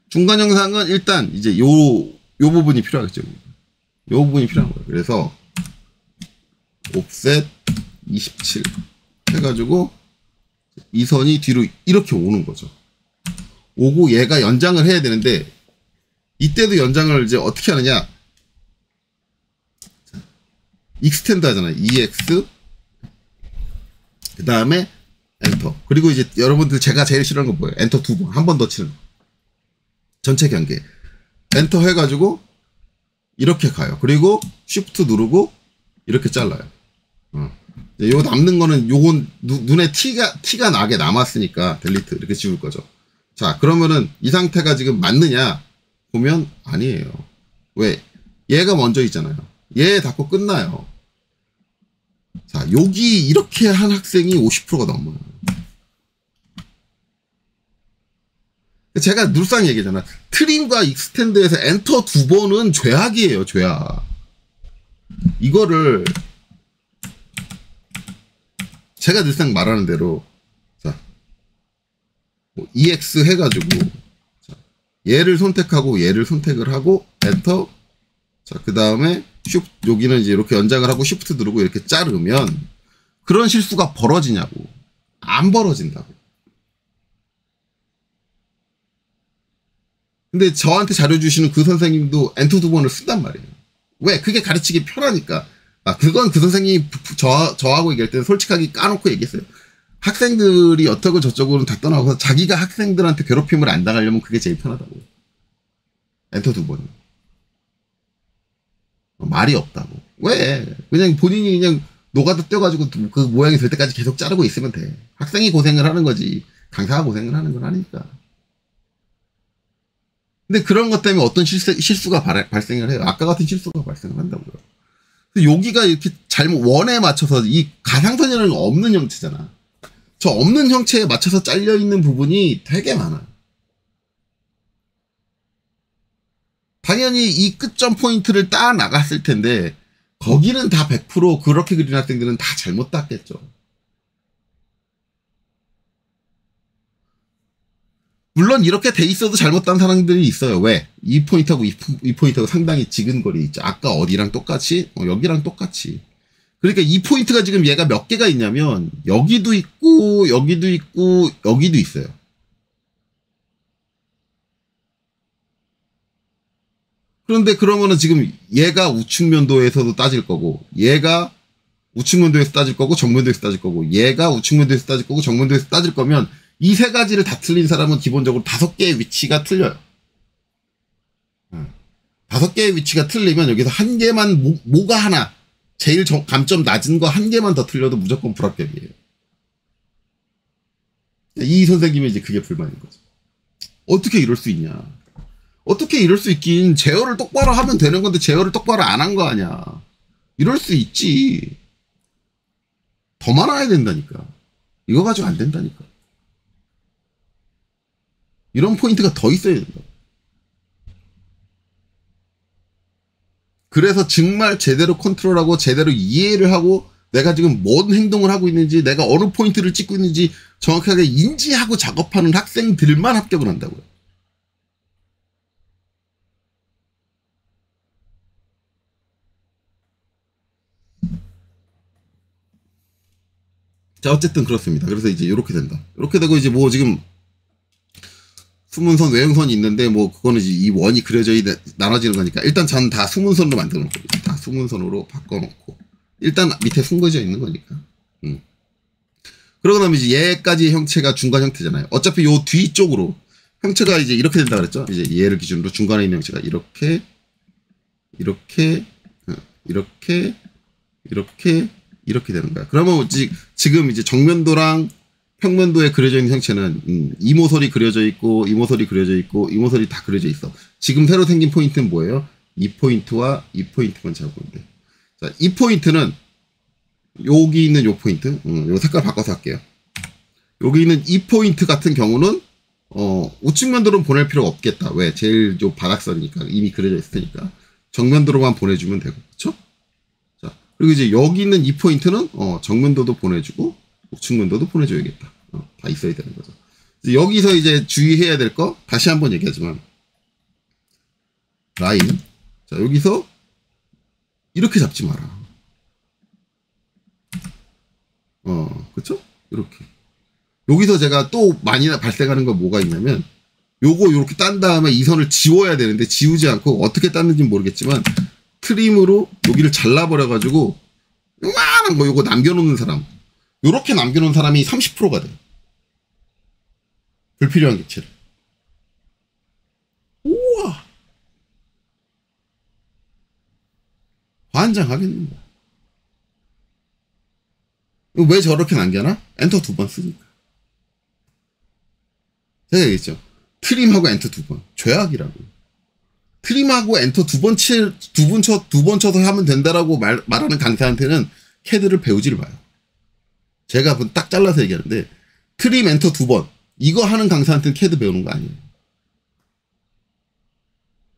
Speaker 1: 중간 형상은 일단 이제 요 부분이 필요하겠죠. 요 부분이 필요한 거예요. 그래서 옵셋 27 해가지고 이 선이 뒤로 이렇게 오는 거죠. 오고 얘가 연장을 해야 되는데, 이때도 연장을 이제 어떻게 하느냐? 익스텐드 하잖아요. EX 그 다음에 엔터. 그리고 이제 여러분들 제가 제일 싫어하는 건 뭐예요? 엔터 2번, 한 번 더 치는 거. 전체 경계. 엔터 해가지고 이렇게 가요. 그리고 쉬프트 누르고 이렇게 잘라요. 요 남는 거는 요건 눈에 티가 나게 남았으니까 델리트 이렇게 지울 거죠. 자, 그러면은 이 상태가 지금 맞느냐 보면 아니에요. 왜? 얘가 먼저 있잖아요. 얘 닫고 끝나요. 자, 여기 이렇게 한 학생이 50%가 넘어요. 제가 늘상 얘기잖아. 트림과 익스텐드에서 엔터 2번은 죄악이에요. 죄악. 이거를 제가 늘상 말하는 대로, 자, EX 해가지고, 자, 얘를 선택하고 얘를 선택을 하고 엔터 자, 그 다음에 여기는 이제 이렇게 연장을 하고 쉬프트 누르고 이렇게 자르면 그런 실수가 벌어지냐고. 안 벌어진다고. 근데 저한테 자료 주시는 그 선생님도 엔터 2번을 쓴단 말이에요. 왜? 그게 가르치기 편하니까. 아, 그건 그 선생님이 저하고 얘기할 때는 솔직하게 까놓고 얘기했어요. 학생들이 어쩌고 저쩌고는 다 떠나고 자기가 학생들한테 괴롭힘을 안 당하려면 그게 제일 편하다고. 엔터 2번. 말이 없다고. 왜? 그냥 본인이 그냥 노가다 떼가지고 그 모양이 될 때까지 계속 자르고 있으면 돼. 학생이 고생을 하는 거지. 강사가 고생을 하는 건 아니니까. 근데 그런 것 때문에 어떤 실수가 발생을 해요. 아까 같은 실수가 발생을 한다고요. 여기가 이렇게 잘못 원에 맞춰서 이 가상선이라는 건 없는 형체잖아. 저 없는 형체에 맞춰서 잘려있는 부분이 되게 많아요. 당연히 이 끝점 포인트를 따 나갔을 텐데 거기는 다 100% 그렇게 그린 학생들은 다 잘못 땄겠죠. 물론 이렇게 돼 있어도 잘못 딴 사람들이 있어요. 왜? 이 포인트하고 이 포인트하고 상당히 지근거리 있죠. 아까 어디랑 똑같이? 여기랑 똑같이. 그러니까 이 포인트가 지금 얘가 몇 개가 있냐면 여기도 있고 여기도 있고 여기도 있어요. 그런데 그러면은 지금 얘가 우측면도에서도 따질 거고 얘가 우측면도에서 따질 거고 정면도에서 따질 거고 얘가 우측면도에서 따질 거고 정면도에서 따질 거면 이 세 가지를 다 틀린 사람은 기본적으로 5개의 위치가 틀려요. 5개의 위치가 틀리면 여기서 한 개만 뭐가 하나 제일 감점 낮은 거 한 개만 더 틀려도 무조건 불합격이에요. 이 선생님이 이제 그게 불만인 거죠. 어떻게 이럴 수 있냐. 어떻게 이럴 수 있긴. 제어를 똑바로 하면 되는 건데 제어를 똑바로 안 한 거 아니야. 이럴 수 있지. 더 많아야 된다니까. 이거 가지고 안 된다니까. 이런 포인트가 더 있어야 된다. 그래서 정말 제대로 컨트롤하고 제대로 이해를 하고 내가 지금 뭔 행동을 하고 있는지 내가 어느 포인트를 찍고 있는지 정확하게 인지하고 작업하는 학생들만 합격을 한다고요. 자, 어쨌든 그렇습니다. 그래서 이제 이렇게 된다. 이렇게 되고 이제 뭐 지금 수문선, 외형선이 있는데 뭐 그거는 이제 이 원이 그려져 나눠지는 거니까 일단 저는 다 수문선으로 만들어 놓고 다 수문선으로 바꿔놓고 일단 밑에 숨겨져 있는 거니까. 그러고 나면 이제 얘까지의 형체가 중간 형태잖아요. 어차피 요 뒤쪽으로 형체가 이제 이렇게 된다 그랬죠. 이제 얘를 기준으로 중간에 있는 형체가 이렇게 되는 거야. 그러면 지금 이제 정면도랑 평면도에 그려져 있는 형체는 이모설이 그려져 있고 이모설이 그려져 있고 이모설이 다 그려져 있어. 지금 새로 생긴 포인트는 뭐예요? 이 포인트와 이 포인트만 잡으면 돼. 자, 이 포인트는 여기 있는 요 포인트, 요 색깔 바꿔서 할게요. 여기 있는 이 포인트 같은 경우는 우측면도로는 보낼 필요가 없겠다. 왜? 제일 요 바닥선이니까 이미 그려져 있으니까 정면도로만 보내주면 되고, 그렇죠? 자, 그리고 이제 여기 있는 이 포인트는 정면도도 보내주고 우측면도도 보내줘야겠다. 다 있어야 되는 거죠. 여기서 이제 주의해야 될 거 다시 한번 얘기하지만 라인. 자, 여기서 이렇게 잡지 마라. 그쵸? 이렇게. 여기서 제가 또 많이 발생하는 건 뭐가 있냐면 요거 요렇게 딴 다음에 이 선을 지워야 되는데 지우지 않고 어떻게 땄는지 모르겠지만 트림으로 여기를 잘라버려가지고 요만한 거 요거 남겨놓는 사람. 요렇게 남겨놓은 사람이 30%가 돼요. 불필요한 객체를. 우와. 환장하겠는데. 왜 저렇게 남겨놔? 엔터 2번 쓰니까. 제가 얘기했죠. 트림하고 엔터 2번. 죄악이라고. 트림하고 엔터 2번 쳐서 하면 된다라고 말하는 강사한테는 캐드를 배우지를 마요. 제가 딱 잘라서 얘기하는데 트림 엔터 2번 이거 하는 강사한테는 캐드 배우는 거 아니에요.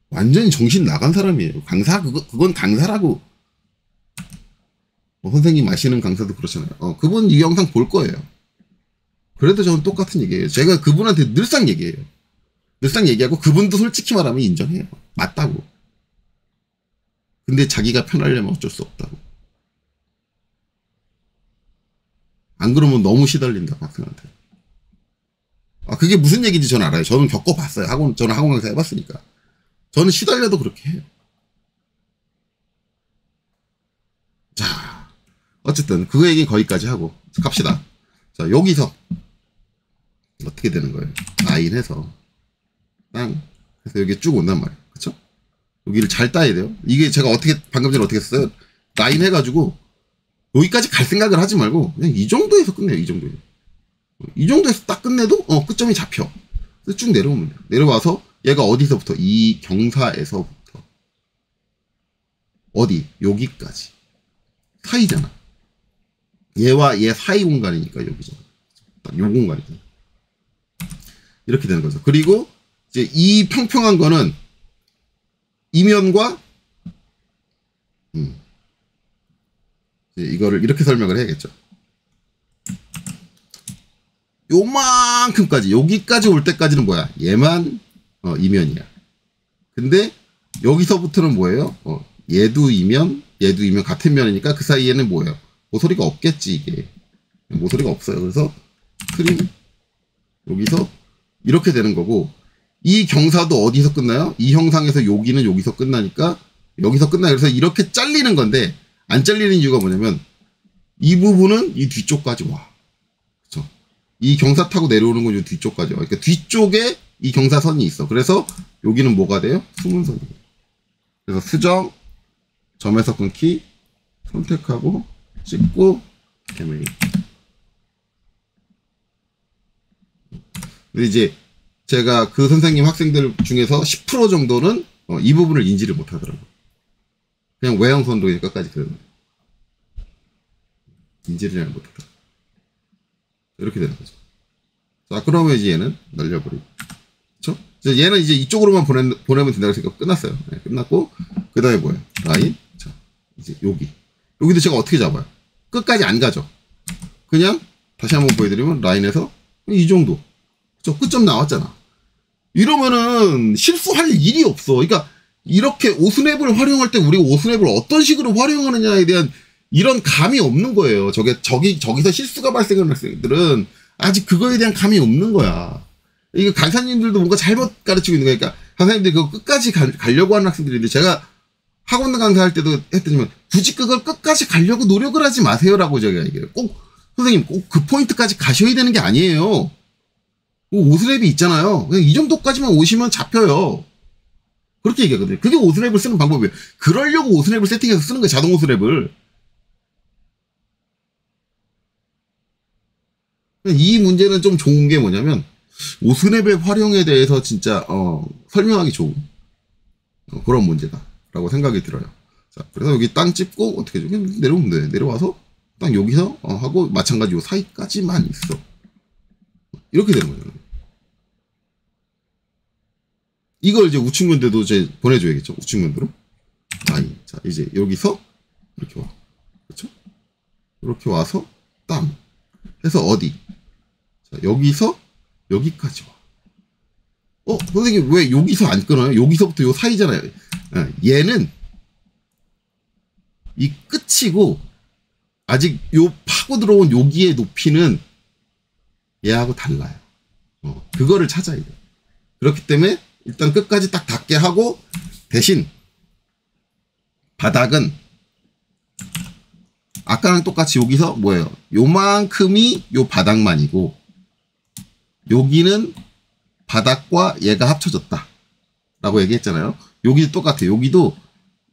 Speaker 1: 완전히 정신 나간 사람이에요. 강사 그건 강사라고. 선생님 아시는 강사도 그렇잖아요. 그분 이 영상 볼 거예요. 그래도 저는 똑같은 얘기예요. 제가 그분한테 늘상 얘기해요. 늘상 얘기하고 그분도 솔직히 말하면 인정해요. 맞다고. 근데 자기가 편하려면 어쩔 수 없다고. 안 그러면 너무 시달린다, 학생한테. 그게 무슨 얘기인지 저는 알아요. 저는 겪어봤어요. 저는 학원 강사 해봤으니까. 저는 시달려도 그렇게 해요. 자, 어쨌든 그 얘기 거기까지 하고 갑시다. 자, 여기서 어떻게 되는 거예요? 라인해서 땅 해서 여기 쭉 온단 말이에요. 그쵸? 여기를 잘 따야 돼요. 이게 제가 방금 전에 어떻게 했어요? 라인 해가지고 여기까지 갈 생각을 하지 말고 그냥 이 정도에서 끝내요. 이 정도에서 딱 끝내도 끝점이 잡혀. 그래서 쭉 내려오면 돼요. 내려와서 얘가 어디서부터? 이 경사에서부터 어디? 여기까지 사이잖아. 얘와 얘 사이 공간이니까 여기잖아. 딱 요 공간이잖아. 이렇게 되는 거죠. 그리고 이제 이 평평한 거는 이면과 이거를 이렇게 설명을 해야겠죠. 요만큼까지 여기까지 올 때까지는 뭐야? 얘만 이면이야. 근데 여기서부터는 뭐예요? 얘도 이면 같은 면이니까 그 사이에는 뭐예요? 모서리가 없겠지. 이게 모서리가 없어요. 그래서 트림 여기서 이렇게 되는 거고, 이 경사도 어디서 끝나요? 이 형상에서 여기는 여기서 끝나니까 여기서 끝나요. 그래서 이렇게 잘리는 건데, 안 잘리는 이유가 뭐냐면 이 부분은 이 뒤쪽까지 와. 그렇죠? 이 경사 타고 내려오는 건 이 뒤쪽까지 와. 그러니까 뒤쪽에 이 경사선이 있어. 그래서 여기는 뭐가 돼요? 수문선이에요. 그래서 수정, 점에서 끊기, 선택하고 찍고 MA. 근데 이제 제가 그 선생님 학생들 중에서 10% 정도는 이 부분을 인지를 못 하더라고요. 그냥 외형선도 끝까지 그러는 거예요. 인지를 잘 못하더라고요. 이렇게 되는 거죠. 자, 그러면 이제 얘는 날려버리고. 그쵸? 얘는 이제 이쪽으로만 보내면 된다고 해서 끝났어요. 네, 끝났고, 그 다음에 뭐예요? 라인. 자, 이제 여기도 제가 어떻게 잡아요? 끝까지 안 가죠. 그냥 다시 한번 보여드리면 라인에서 이 정도. 저 끝점 나왔잖아. 이러면은 실수할 일이 없어. 그러니까 이렇게 오스냅을 활용할 때 우리가 오스냅을 어떤 식으로 활용하느냐에 대한 이런 감이 없는 거예요. 저기서 실수가 발생하는 학생들은 아직 그거에 대한 감이 없는 거야. 이거 강사님들도 뭔가 잘못 가르치고 있는 거니까 강사님들이 그거 끝까지 가려고 하는 학생들인데, 제가 학원 강사할 때도 했더니만 굳이 그걸 끝까지 가려고 노력을 하지 마세요라고 제가 얘기해요. 선생님 꼭 그 포인트까지 가셔야 되는 게 아니에요. 오스랩이 있잖아요. 그냥 이 정도까지만 오시면 잡혀요. 그렇게 얘기하거든요. 그게 오스랩을 쓰는 방법이에요. 그러려고 오스랩을 세팅해서 쓰는 거예요. 자동 오스랩을. 이 문제는 좀 좋은 게 뭐냐면 오스랩의 활용에 대해서 진짜 설명하기 좋은 그런 문제다라고 생각이 들어요. 자, 그래서 여기 땅 찝고 어떻게 해줘? 내려오면 돼. 내려와서 딱 여기서 하고 마찬가지로 사이까지만 있어. 이렇게 되는 거죠. 이걸 이제 우측면대도 이제 보내줘야겠죠. 우측면대로. 라인. 자, 이제 여기서 이렇게 와. 그렇죠? 이렇게 와서 땅. 해서 어디? 자, 여기서 여기까지 와. 선생님 왜 여기서 안 끊어요? 여기서부터 요 사이잖아요. 얘는 이 끝이고 아직 요 파고 들어온 여기의 높이는 얘하고 달라요. 그거를 찾아야 돼요. 그렇기 때문에 일단 끝까지 딱 닿게 하고, 대신 바닥은 아까랑 똑같이 여기서 뭐예요? 요만큼이 요 바닥만이고, 여기는 바닥과 얘가 합쳐졌다 라고 얘기했잖아요. 여기도 똑같아요. 여기도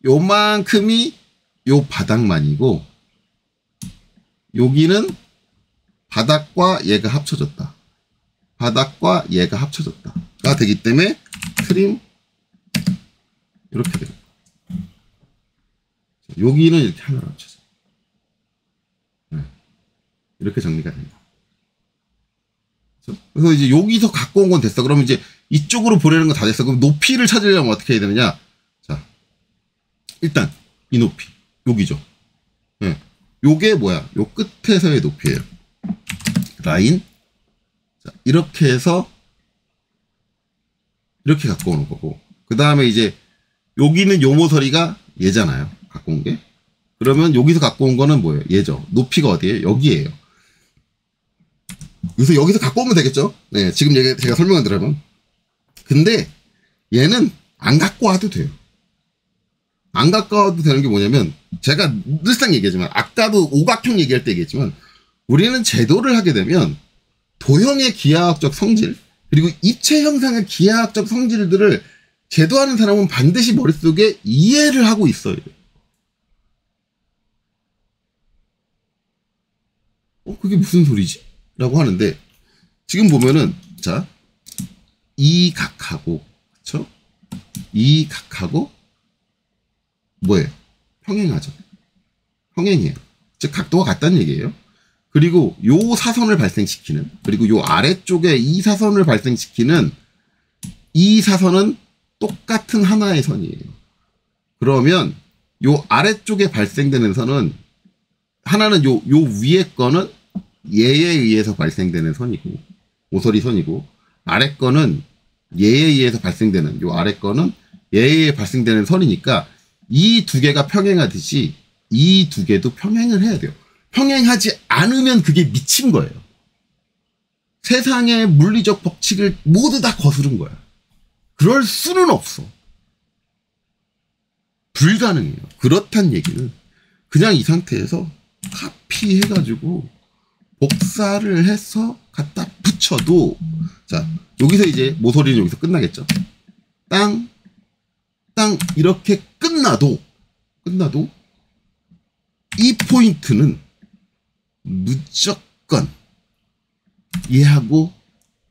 Speaker 1: 요만큼이 요 바닥만이고, 여기는 바닥과 얘가 합쳐졌다. 바닥과 얘가 합쳐졌다가 되기 때문에 트림 이렇게 돼요. 여기는 이렇게 하나로 합쳐져. 이렇게 정리가 됩니다. 그래서 이제 여기서 갖고 온 건 됐어. 그러면 이제 이쪽으로 보내는 건 다 됐어. 그럼 높이를 찾으려면 어떻게 해야 되느냐? 자, 일단 이 높이 여기죠. 요게 뭐야? 요 끝에서의 높이예요. 라인. 자, 이렇게 해서 이렇게 갖고 오는 거고, 그 다음에 이제 여기는 요 모서리가 얘잖아요. 갖고 온 게. 그러면 여기서 갖고 온 거는 뭐예요? 얘죠. 높이가 어디예요? 여기에요. 그래서 여기서 갖고 오면 되겠죠? 네, 지금 제가 설명을 드리면. 근데 얘는 안 갖고 와도 돼요. 안 갖고 와도 되는 게 뭐냐면, 제가 늘상 얘기하지만, 아까도 오각형 얘기할 때 얘기했지만, 우리는 제도를 하게 되면 도형의 기하학적 성질, 그리고 입체 형상의 기하학적 성질들을 제도하는 사람은 반드시 머릿속에 이해를 하고 있어요. 그게 무슨 소리지? 라고 하는데, 지금 보면은, 자, 이 각하고, 그쵸? 이 각하고, 뭐예요? 평행하죠. 평행이에요. 즉, 각도가 같다는 얘기예요. 그리고 요 사선을 발생시키는, 그리고 요 아래쪽에 이 사선을 발생시키는 이 사선은 똑같은 하나의 선이에요. 그러면 요 아래쪽에 발생되는 선은 하나는 요 위에 거는 얘에 의해서 발생되는 선이고, 오소리 선이고, 아래 거는 얘에 의해서 발생되는, 요 아래 거는 얘에 의해 발생되는 선이니까 이 두 개가 평행하듯이 이 두 개도 평행을 해야 돼요. 평행하지 않으면 그게 미친 거예요. 세상의 물리적 법칙을 모두 다 거스른 거야. 그럴 수는 없어. 불가능해요. 그렇단 얘기는 그냥 이 상태에서 카피해가지고 복사를 해서 갖다 붙여도, 자, 여기서 이제 모서리는 여기서 끝나겠죠. 땅 이렇게 끝나도 이 포인트는 무조건 얘하고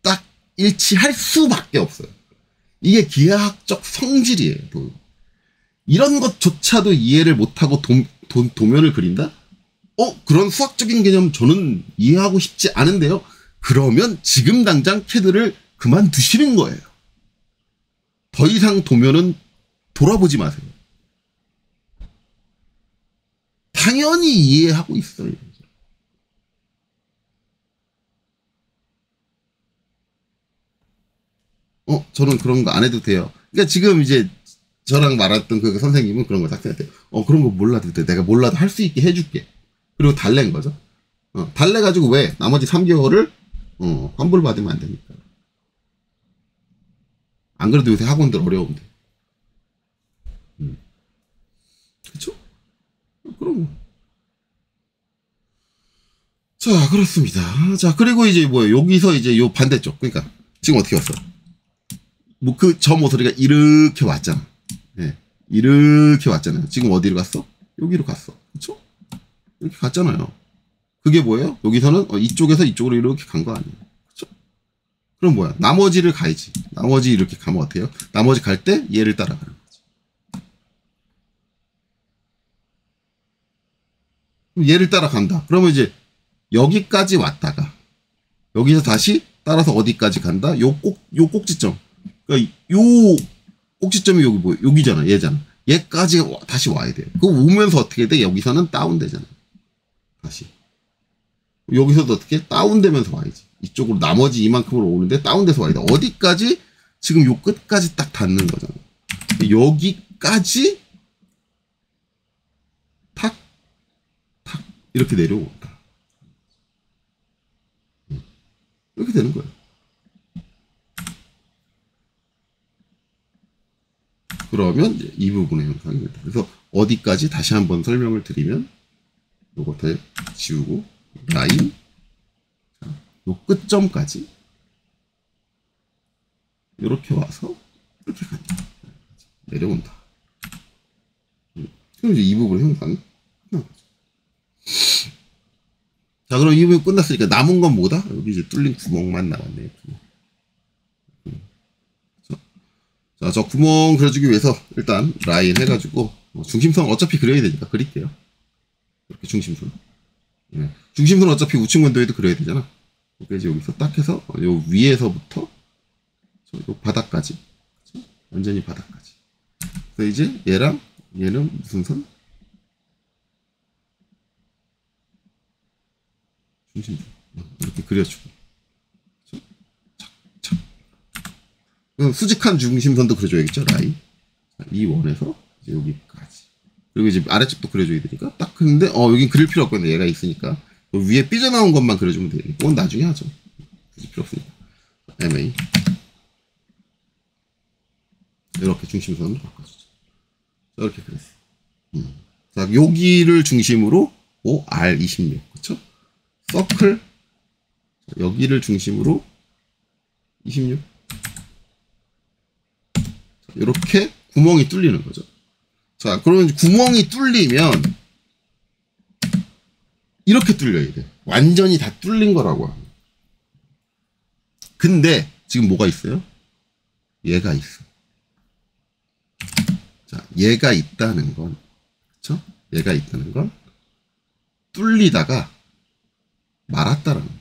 Speaker 1: 딱 일치할 수밖에 없어요. 이게 기하학적 성질이에요. 이런 것조차도 이해를 못하고 도면을 그린다? 그런 수학적인 개념 저는 이해하고 싶지 않은데요. 그러면 지금 당장 캐드를 그만두시는 거예요. 더 이상 도면은 돌아보지 마세요. 당연히 이해하고 있어요. 저는 그런 거 안 해도 돼요. 그러니까 지금 이제 저랑 말했던 그 선생님은 그런 거 작성할 때, 그런 거 몰라도 돼. 내가 몰라도 할 수 있게 해줄게. 그리고 달랜 거죠. 달래가지고 왜? 나머지 3개월을, 환불 받으면 안 되니까. 안 그래도 요새 학원들 어려운데. 그쵸? 그럼. 자, 그렇습니다. 자, 그리고 이제 뭐예요? 여기서 이제 요 반대쪽. 그러니까, 지금 어떻게 왔어? 뭐 저 모서리가 이렇게 왔잖아. 네. 이렇게 왔잖아요. 지금 어디로 갔어? 여기로 갔어. 그쵸? 이렇게 갔잖아요. 그게 뭐예요? 여기서는 이쪽에서 이쪽으로 이렇게 간 거 아니에요. 그쵸? 그럼 뭐야? 나머지를 가야지. 나머지 이렇게 가면 어때요? 나머지 갈 때 얘를 따라가는 거지. 그럼 얘를 따라간다. 그러면 이제 여기까지 왔다가 여기서 다시 따라서 어디까지 간다? 요 꼭지점. 그러니까 요 꼭지점이 여기 뭐예요? 여기잖아. 얘잖아. 얘까지 다시 와야 돼요. 그거 오면서 어떻게 돼? 여기서는 다운되잖아. 다시. 여기서도 어떻게? 다운되면서 와야지. 이쪽으로 나머지 이만큼으로 오는데 다운돼서 와야 돼. 어디까지? 지금 요 끝까지 딱 닿는 거잖아. 여기까지 탁 이렇게 내려온다. 이렇게 되는 거예요. 그러면 이제 이 부분의 형상입니다. 그래서 어디까지 다시 한번 설명을 드리면 요것을 지우고 라인, 요 끝점까지 이렇게 와서 이렇게 간다. 내려온다. 그럼 이제 이 부분의 형상이 끝난 거죠. 자, 그럼 이 부분 끝났으니까 남은 건 뭐다? 여기 이제 뚫린 구멍만 남았네요. 자, 저 구멍 그려주기 위해서 일단 라인 해가지고 중심선 어차피 그려야 되니까 그릴게요. 이렇게 중심선. 네. 중심선 어차피 우측 면도에도 그려야 되잖아. 그러니까 이제 여기서 딱 해서 요 위에서부터 요 바닥까지, 그렇죠? 완전히 바닥까지. 그래서 이제 얘랑 얘는 무슨 선? 중심선. 이렇게 그려주고. 그렇죠? 착. 수직한 중심선도 그려줘야겠죠, 라인. 자, 이 원에서 이제 여기까지. 그리고 이제 아래쪽도 그려줘야 되니까. 딱 근데, 여긴 그릴 필요 없거든요. 얘가 있으니까. 위에 삐져나온 것만 그려주면 되니까. 그건 나중에 하죠. 굳이 필요 없으니까. MA. 이렇게 중심선으로 바꿔주죠. 이렇게 그랬어. 자, 여기를 중심으로 R26. 그쵸? 서클. 여기를 중심으로 26. 이렇게 구멍이 뚫리는 거죠. 자, 그러면 구멍이 뚫리면 이렇게 뚫려야 돼. 완전히 다 뚫린 거라고 합니다. 근데 지금 뭐가 있어요? 얘가 있어. 자, 얘가 있다는 건, 그쵸? 얘가 있다는 건 뚫리다가 말았다라는 거야.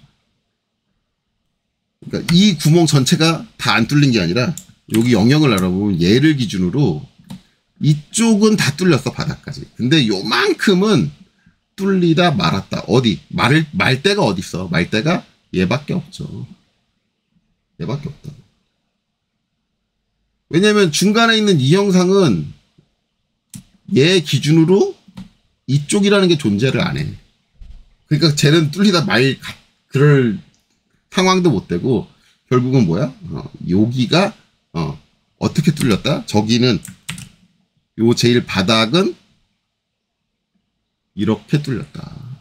Speaker 1: 그러니까 이 구멍 전체가 다 안 뚫린 게 아니라 여기 영역을 알아보면 얘를 기준으로 이쪽은 다 뚫렸어, 바닥까지. 근데 요만큼은 뚫리다 말았다. 어디? 말대가 어디 있어? 말대가 얘밖에 없죠. 얘밖에 없다. 왜냐면 중간에 있는 이 형상은 얘 기준으로 이쪽이라는 게 존재를 안 해. 그러니까 쟤는 뚫리다 그럴 상황도 못 되고, 결국은 뭐야? 여기가 어떻게 뚫렸다? 저기는 요 제일 바닥은 이렇게 뚫렸다.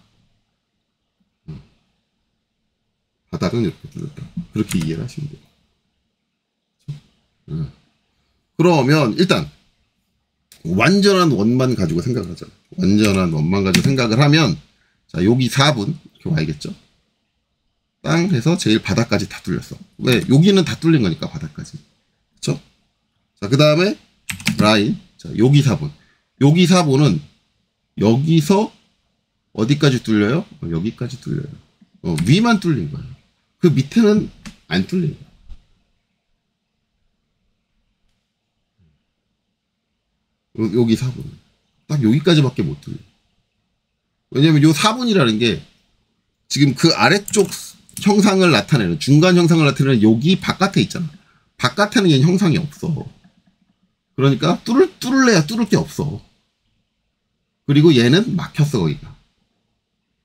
Speaker 1: 바닥은 이렇게 뚫렸다. 그렇게 이해를 하시면 돼요. 그러면 일단 완전한 원만 가지고 생각을 하자. 완전한 원만 가지고 생각을 하면, 자, 여기 4분 이렇게 와야겠죠? 땅 해서 제일 바닥까지 다 뚫렸어. 왜? 여기는 다 뚫린 거니까, 바닥까지. 그쵸? 자, 그 다음에 라인. 자, 여기 4분. 여기 4분은 여기서 어디까지 뚫려요? 여기까지 뚫려요. 위만 뚫린 거예요. 그 밑에는 안 뚫린 거예요. 여기 4분. 딱 여기까지밖에 못 뚫려. 왜냐면 요 4분이라는 게 지금 그 아래쪽 형상을 나타내는, 중간 형상을 나타내는 여기 바깥에 있잖아. 바깥에는 얘는 형상이 없어. 그러니까 뚫을래야 뚫을 게 없어. 그리고 얘는 막혔어, 거기가.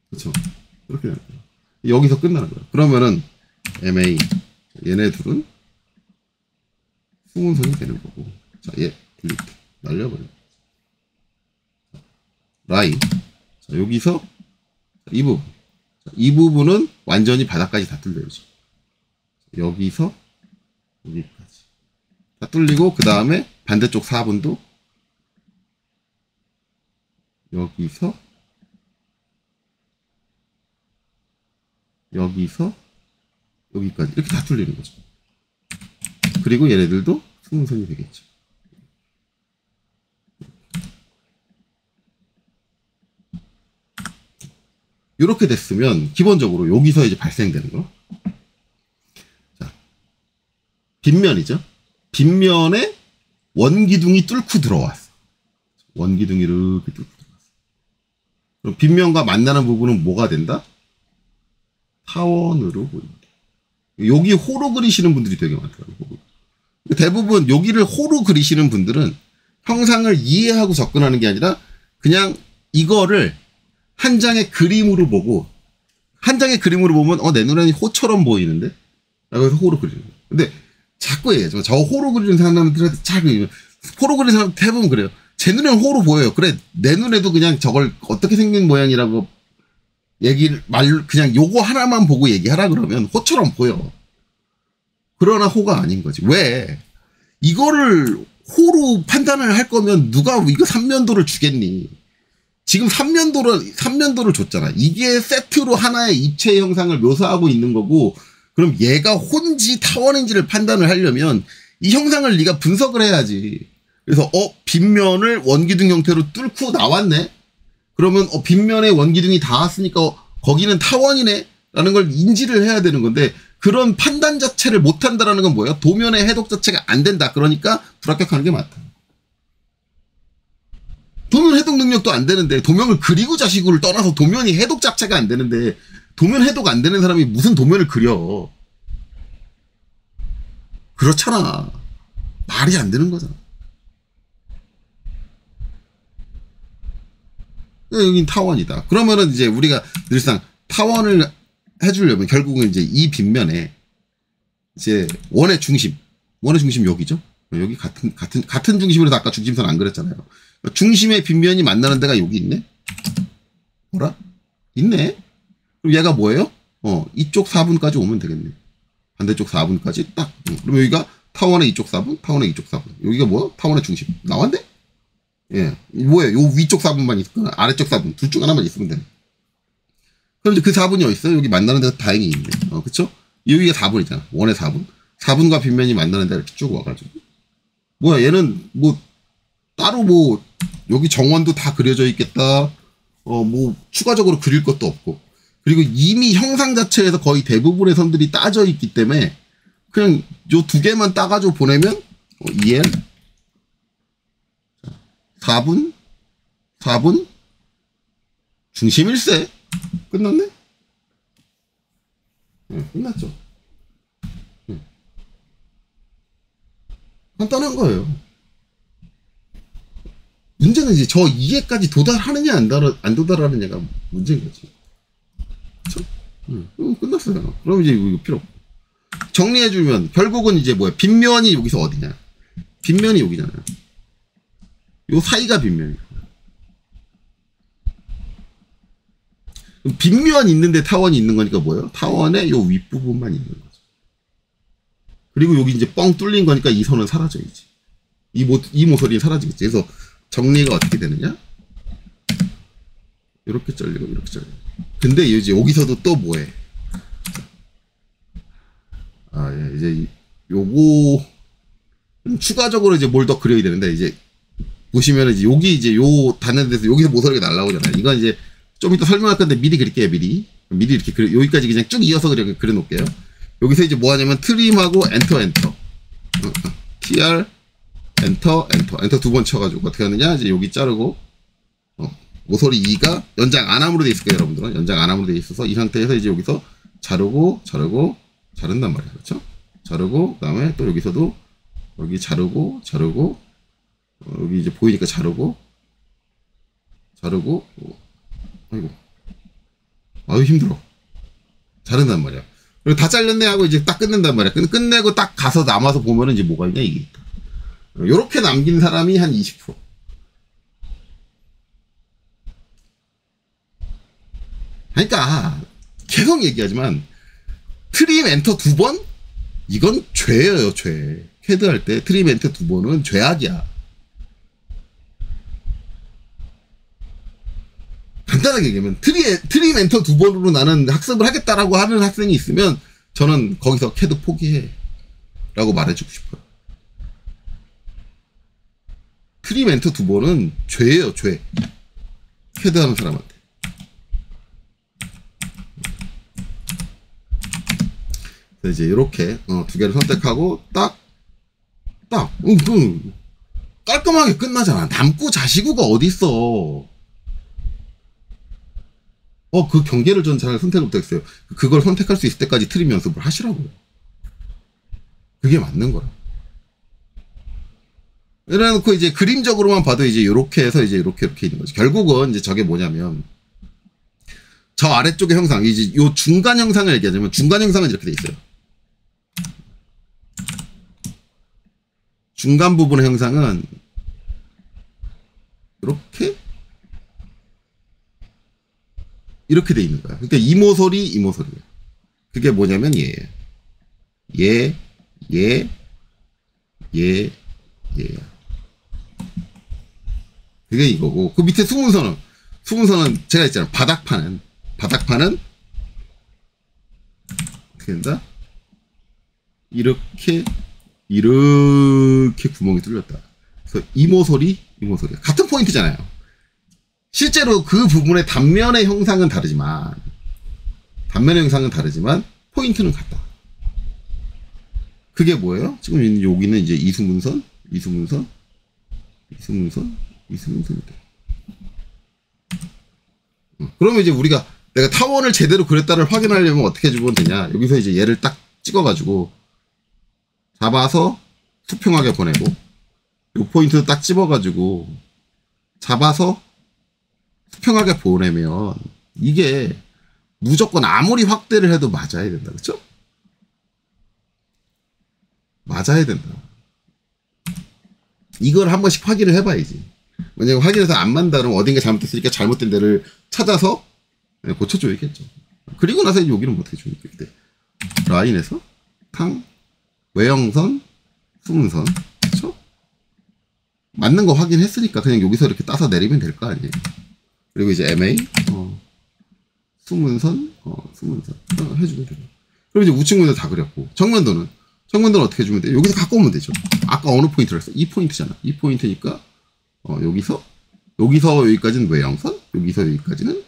Speaker 1: 그쵸? 그렇게 되는 거야. 여기서 끝나는 거야. 그러면은 MA, 얘네 둘은 수문선이 되는 거고. 자, 얘 딜리트. 날려버려. 라인. 자, 여기서 이 부분. 자, 이 부분은 완전히 바닥까지 다 뚫려야지. 여기서 여기까지 다 뚫리고, 그 다음에 반대쪽 4분도 여기서 여기까지 이렇게 다 뚫리는 거죠. 그리고 얘네들도 수문선이 되겠죠. 이렇게 됐으면 기본적으로 여기서 이제 발생되는 거. 자, 빗면이죠. 빗면에 원기둥이 뚫고 들어왔어. 원기둥이 이렇게 뚫고 들어왔어. 그럼 빗면과 만나는 부분은 뭐가 된다? 타원으로 보인다. 여기 호로 그리시는 분들이 되게 많더라고요. 대부분 여기를 호로 그리시는 분들은 형상을 이해하고 접근하는 게 아니라 그냥 이거를 한 장의 그림으로 보고, 한 장의 그림으로 보면 내 눈에는 호처럼 보이는데? 라고 해서 호로 그리는 거예요. 근데 자꾸 얘기하죠. 저 호로 그리는 사람들한테 자꾸 호로 그리는 사람 대부분 그래요. 제 눈에는 호로 보여요. 그래, 내 눈에도 그냥 저걸 어떻게 생긴 모양이라고 그냥 요거 하나만 보고 얘기하라 그러면 호처럼 보여. 그러나 호가 아닌 거지. 왜? 이거를 호로 판단을 할 거면 누가 이거 삼면도를 주겠니? 지금 삼면도를 줬잖아. 이게 세트로 하나의 입체 형상을 묘사하고 있는 거고, 그럼 얘가 혼지 타원인지를 판단을 하려면 이 형상을 네가 분석을 해야지. 그래서 빗면을 원기둥 형태로 뚫고 나왔네. 그러면 빗면에 원기둥이 닿았으니까 거기는 타원이네 라는 걸 인지를 해야 되는 건데, 그런 판단 자체를 못한다라는 건 뭐예요? 도면의 해독 자체가 안 된다. 그러니까 불합격하는 게 맞다. 도면 해독 능력도 안 되는데, 도면을 그리고 자시고를 떠나서 도면이 해독 자체가 안 되는데, 도면 해독 안 되는 사람이 무슨 도면을 그려. 그렇잖아. 말이 안 되는 거잖아. 여긴 타원이다. 그러면은 이제 우리가 늘상 타원을 해주려면 결국은 이제 이 빗면에 이제 원의 중심 여기죠. 여기 같은 중심으로 아까 중심선 안 그렸잖아요. 중심의 빗면이 만나는 데가 여기 있네. 뭐라? 있네. 그럼 얘가 뭐예요? 이쪽 4분까지 오면 되겠네. 반대쪽 4분까지 딱. 그럼 여기가 타원의 이쪽 4분, 타원의 이쪽 4분. 여기가 뭐야? 타원의 중심. 나왔네? 예. 뭐예요? 요 위쪽 4분만 있거나 아래쪽 4분. 둘 중 하나만 있으면 되네. 그럼 이제 그 4분이 어딨어요? 여기 만나는 데가 다행히 있네. 그쵸? 여기가 4분이잖아. 원의 4분. 4분과 빗면이 만나는 데가 이렇게 쭉 와가지고. 뭐야, 얘는 뭐, 따로 뭐, 여기 정원도 다 그려져 있겠다. 뭐, 추가적으로 그릴 것도 없고. 그리고 이미 형상 자체에서 거의 대부분의 선들이 따져 있기 때문에, 그냥 요 두 개만 따가지고 보내면, 2L, 4분, 4분, 중심 1세. 끝났네? 끝났죠. 간단한 거예요. 문제는 이제 저 2회까지 도달하느냐 안 도달하느냐가 문제인 거지. 그쵸? 끝났어요. 그럼 이제 이거 필요 없고. 정리해주면 결국은 이제 뭐야? 빗면이 여기서 어디냐? 빗면이 여기잖아요. 요 사이가 빗면이에요. 빗면 있는데 타원이 있는 거니까 뭐예요? 타원의 요 윗부분만 있는 거죠. 그리고 여기 이제 뻥 뚫린 거니까 이 선은 사라져야지. 이 모서리는 사라지겠지. 그래서 정리가 어떻게 되느냐? 이렇게 잘리고 이렇게 잘리고. 근데 이제 여기서도 또 뭐해? 예, 이제 요거 추가적으로 이제 뭘 더 그려야 되는데 이제 보시면 이제 여기 이제 요 닿는 데서 여기서 모서리가 날라오잖아요. 이건 이제 좀 이따 설명할 건데 미리 그릴게요. 미리 이렇게 여기까지 그냥 쭉 이어서 그려 놓을게요. 여기서 이제 뭐 하냐면 트림하고 엔터 tr 엔터 2번 쳐가지고 어떻게 하느냐 이제 여기 자르고 모서리 2가 연장 안함으로 돼 있을 거예요. 여러분들은 연장 안함으로 돼 있어서 이 상태에서 이제 여기서 자른단 말이에요. 그렇죠? 자르고 그다음에 또 여기서도 여기 자르고 여기 이제 보이니까 자르고 아유 힘들어. 자른단 말이야. 그리고 다 잘렸네 하고 이제 딱 끝낸단 말이야. 끝내고 딱 가서 남아서 보면은 이제 뭐가 있냐 이게 있다. 요렇게 남긴 사람이 한 20%. 그러니까 계속 얘기하지만 트림 엔터 2번 이건 죄예요. 죄. 캐드 할 때 트림 엔터 2번은 죄악이야. 간단하게 얘기하면 트림 엔터 2번으로 나는 학습을 하겠다라고 하는 학생이 있으면 저는 거기서 캐드 포기해 라고 말해주고 싶어요. 트림 엔터 2번은 죄예요. 죄. 캐드 하는 사람한테. 이제 이렇게 두 개를 선택하고 딱 깔끔하게 끝나잖아. 남고 자시구가 어딨어. 그 경계를 전 잘 선택을 못했어요. 그걸 선택할 수 있을 때까지 트림 연습을 하시라고요. 그게 맞는 거라. 이래놓고 이제 그림적으로만 봐도 이제 이렇게 해서 이제 이렇게 있는 거죠. 결국은 이제 저게 뭐냐면 저 아래쪽의 형상, 이제 요 중간 형상을 얘기하자면 중간 형상은 이렇게 돼 있어요. 중간 부분의 형상은 이렇게 돼 있는 거야. 그러니까 이 모서리야. 그게 뭐냐면 얘야. 그게 이거고 그 밑에 수문선은 제가 있잖아. 바닥판은 어떻게 된다? 이렇게 구멍이 뚫렸다. 그래서 이 모서리야. 같은 포인트잖아요. 실제로 그 부분의 단면의 형상은 다르지만 포인트는 같다. 그게 뭐예요? 지금 여기는 이제 이수문선이다. 그러면 이제 내가 타원을 제대로 그렸다를 확인하려면 어떻게 해주면 되냐? 여기서 이제 얘를 딱 찍어가지고 잡아서 수평하게 보내고 요 포인트 딱 집어가지고 잡아서 수평하게 보내면 이게 무조건 아무리 확대를 해도 맞아야 된다. 그쵸? 맞아야 된다. 이걸 한 번씩 확인을 해봐야지. 만약에 확인해서 안 맞는다 그러면 어딘가 잘못됐으니까 잘못된 데를 찾아서 고쳐줘야겠죠. 그리고 나서 여기는 못 해주니까. 그때 라인에서 탕, 외형선, 수문선. 그쵸? 맞는 거 확인했으니까 그냥 여기서 이렇게 따서 내리면 될 거 아니에요. 그리고 이제 MA, 수문선, 수문선 해주면 돼요. 그럼 이제 우측 면도 다 그렸고, 정면도는 어떻게 해주면 돼요? 여기서 갖고 오면 되죠. 아까 어느 포인트를 했어? 이 포인트잖아. 이 포인트니까 여기서 여기까지는 외형선, 여기서 여기까지는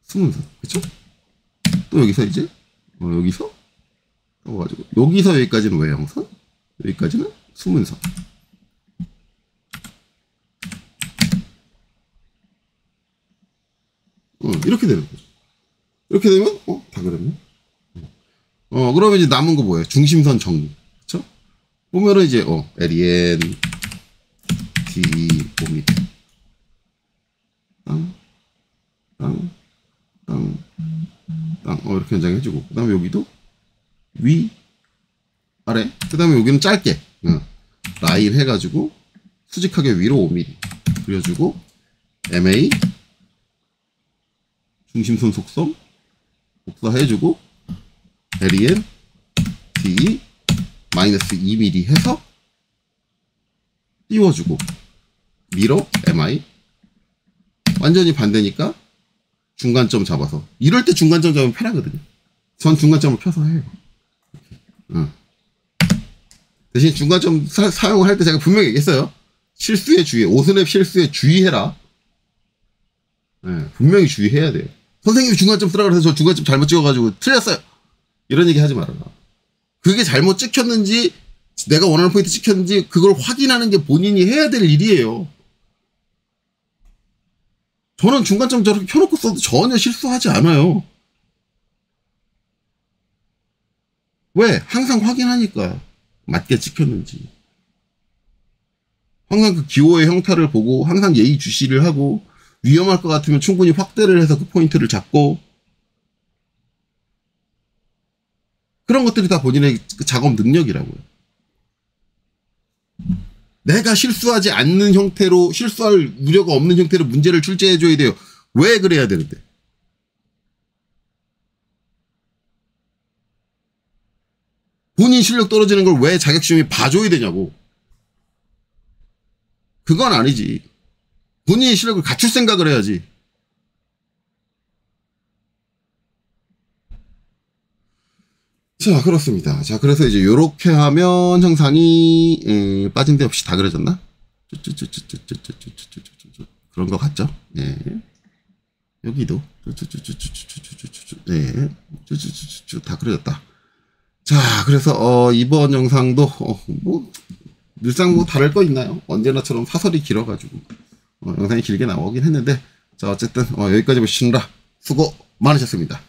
Speaker 1: 수문선, 그쵸? 또 여기서 이제 여기서 가지고 여기서 여기까지는 외형선, 여기까지는 수문선. 이렇게 되는 거죠. 이렇게 되면 다 그랬네. 그러면 이제 남은 거 뭐예요? 중심선 정리. 그쵸? 보면은 이제 LEN D 5mm 땅 이렇게 연장해주고, 그 다음에 여기도 위 아래, 그 다음에 여기는 짧게 라인 해가지고 수직하게 위로 5mm 그려주고, MA 중심선 속성 복사해주고, LEN D 마이너스 2mm 해서 띄워주고, 미러 MI 완전히 반대니까 중간점 잡아서, 이럴 때 중간점 잡으면 편하거든요. 전 중간점을 펴서 해요. 대신 중간점 사용을 할 때 제가 분명히 얘기했어요. 실수에 주의해. 오스냅 실수에 주의해라. 분명히 주의해야 돼요. 선생님이 중간점 쓰라 그래서 저 중간점 잘못 찍어가지고 틀렸어요. 이런 얘기 하지 말아라. 그게 잘못 찍혔는지, 내가 원하는 포인트 찍혔는지 그걸 확인하는 게 본인이 해야 될 일이에요. 저는 중간점 저렇게 켜놓고 써도 전혀 실수하지 않아요. 왜? 항상 확인하니까 맞게 찍혔는지. 항상 그 기호의 형태를 보고 항상 예의주시를 하고, 위험할 것 같으면 충분히 확대를 해서 그 포인트를 잡고, 그런 것들이 다 본인의 작업 능력이라고요. 내가 실수하지 않는 형태로, 실수할 우려가 없는 형태로 문제를 출제해줘야 돼요. 왜 그래야 되는데? 본인 실력 떨어지는 걸 왜 자격시험이 봐줘야 되냐고. 그건 아니지. 본인의 실력을 갖출 생각을 해야지. 자, 그렇습니다. 자, 그래서 이제 요렇게 하면 형상이 빠진 데 없이 다 그려졌나? 그런 거 같죠? 예. 여기도 네, 다 그려졌다. 자, 그래서 이번 영상도 뭐 늘상 뭐 다를 거 있나요? 언제나처럼 사설이 길어가지고 영상이 길게 나오긴 했는데, 자, 어쨌든 여기까지 보시느라 수고 많으셨습니다.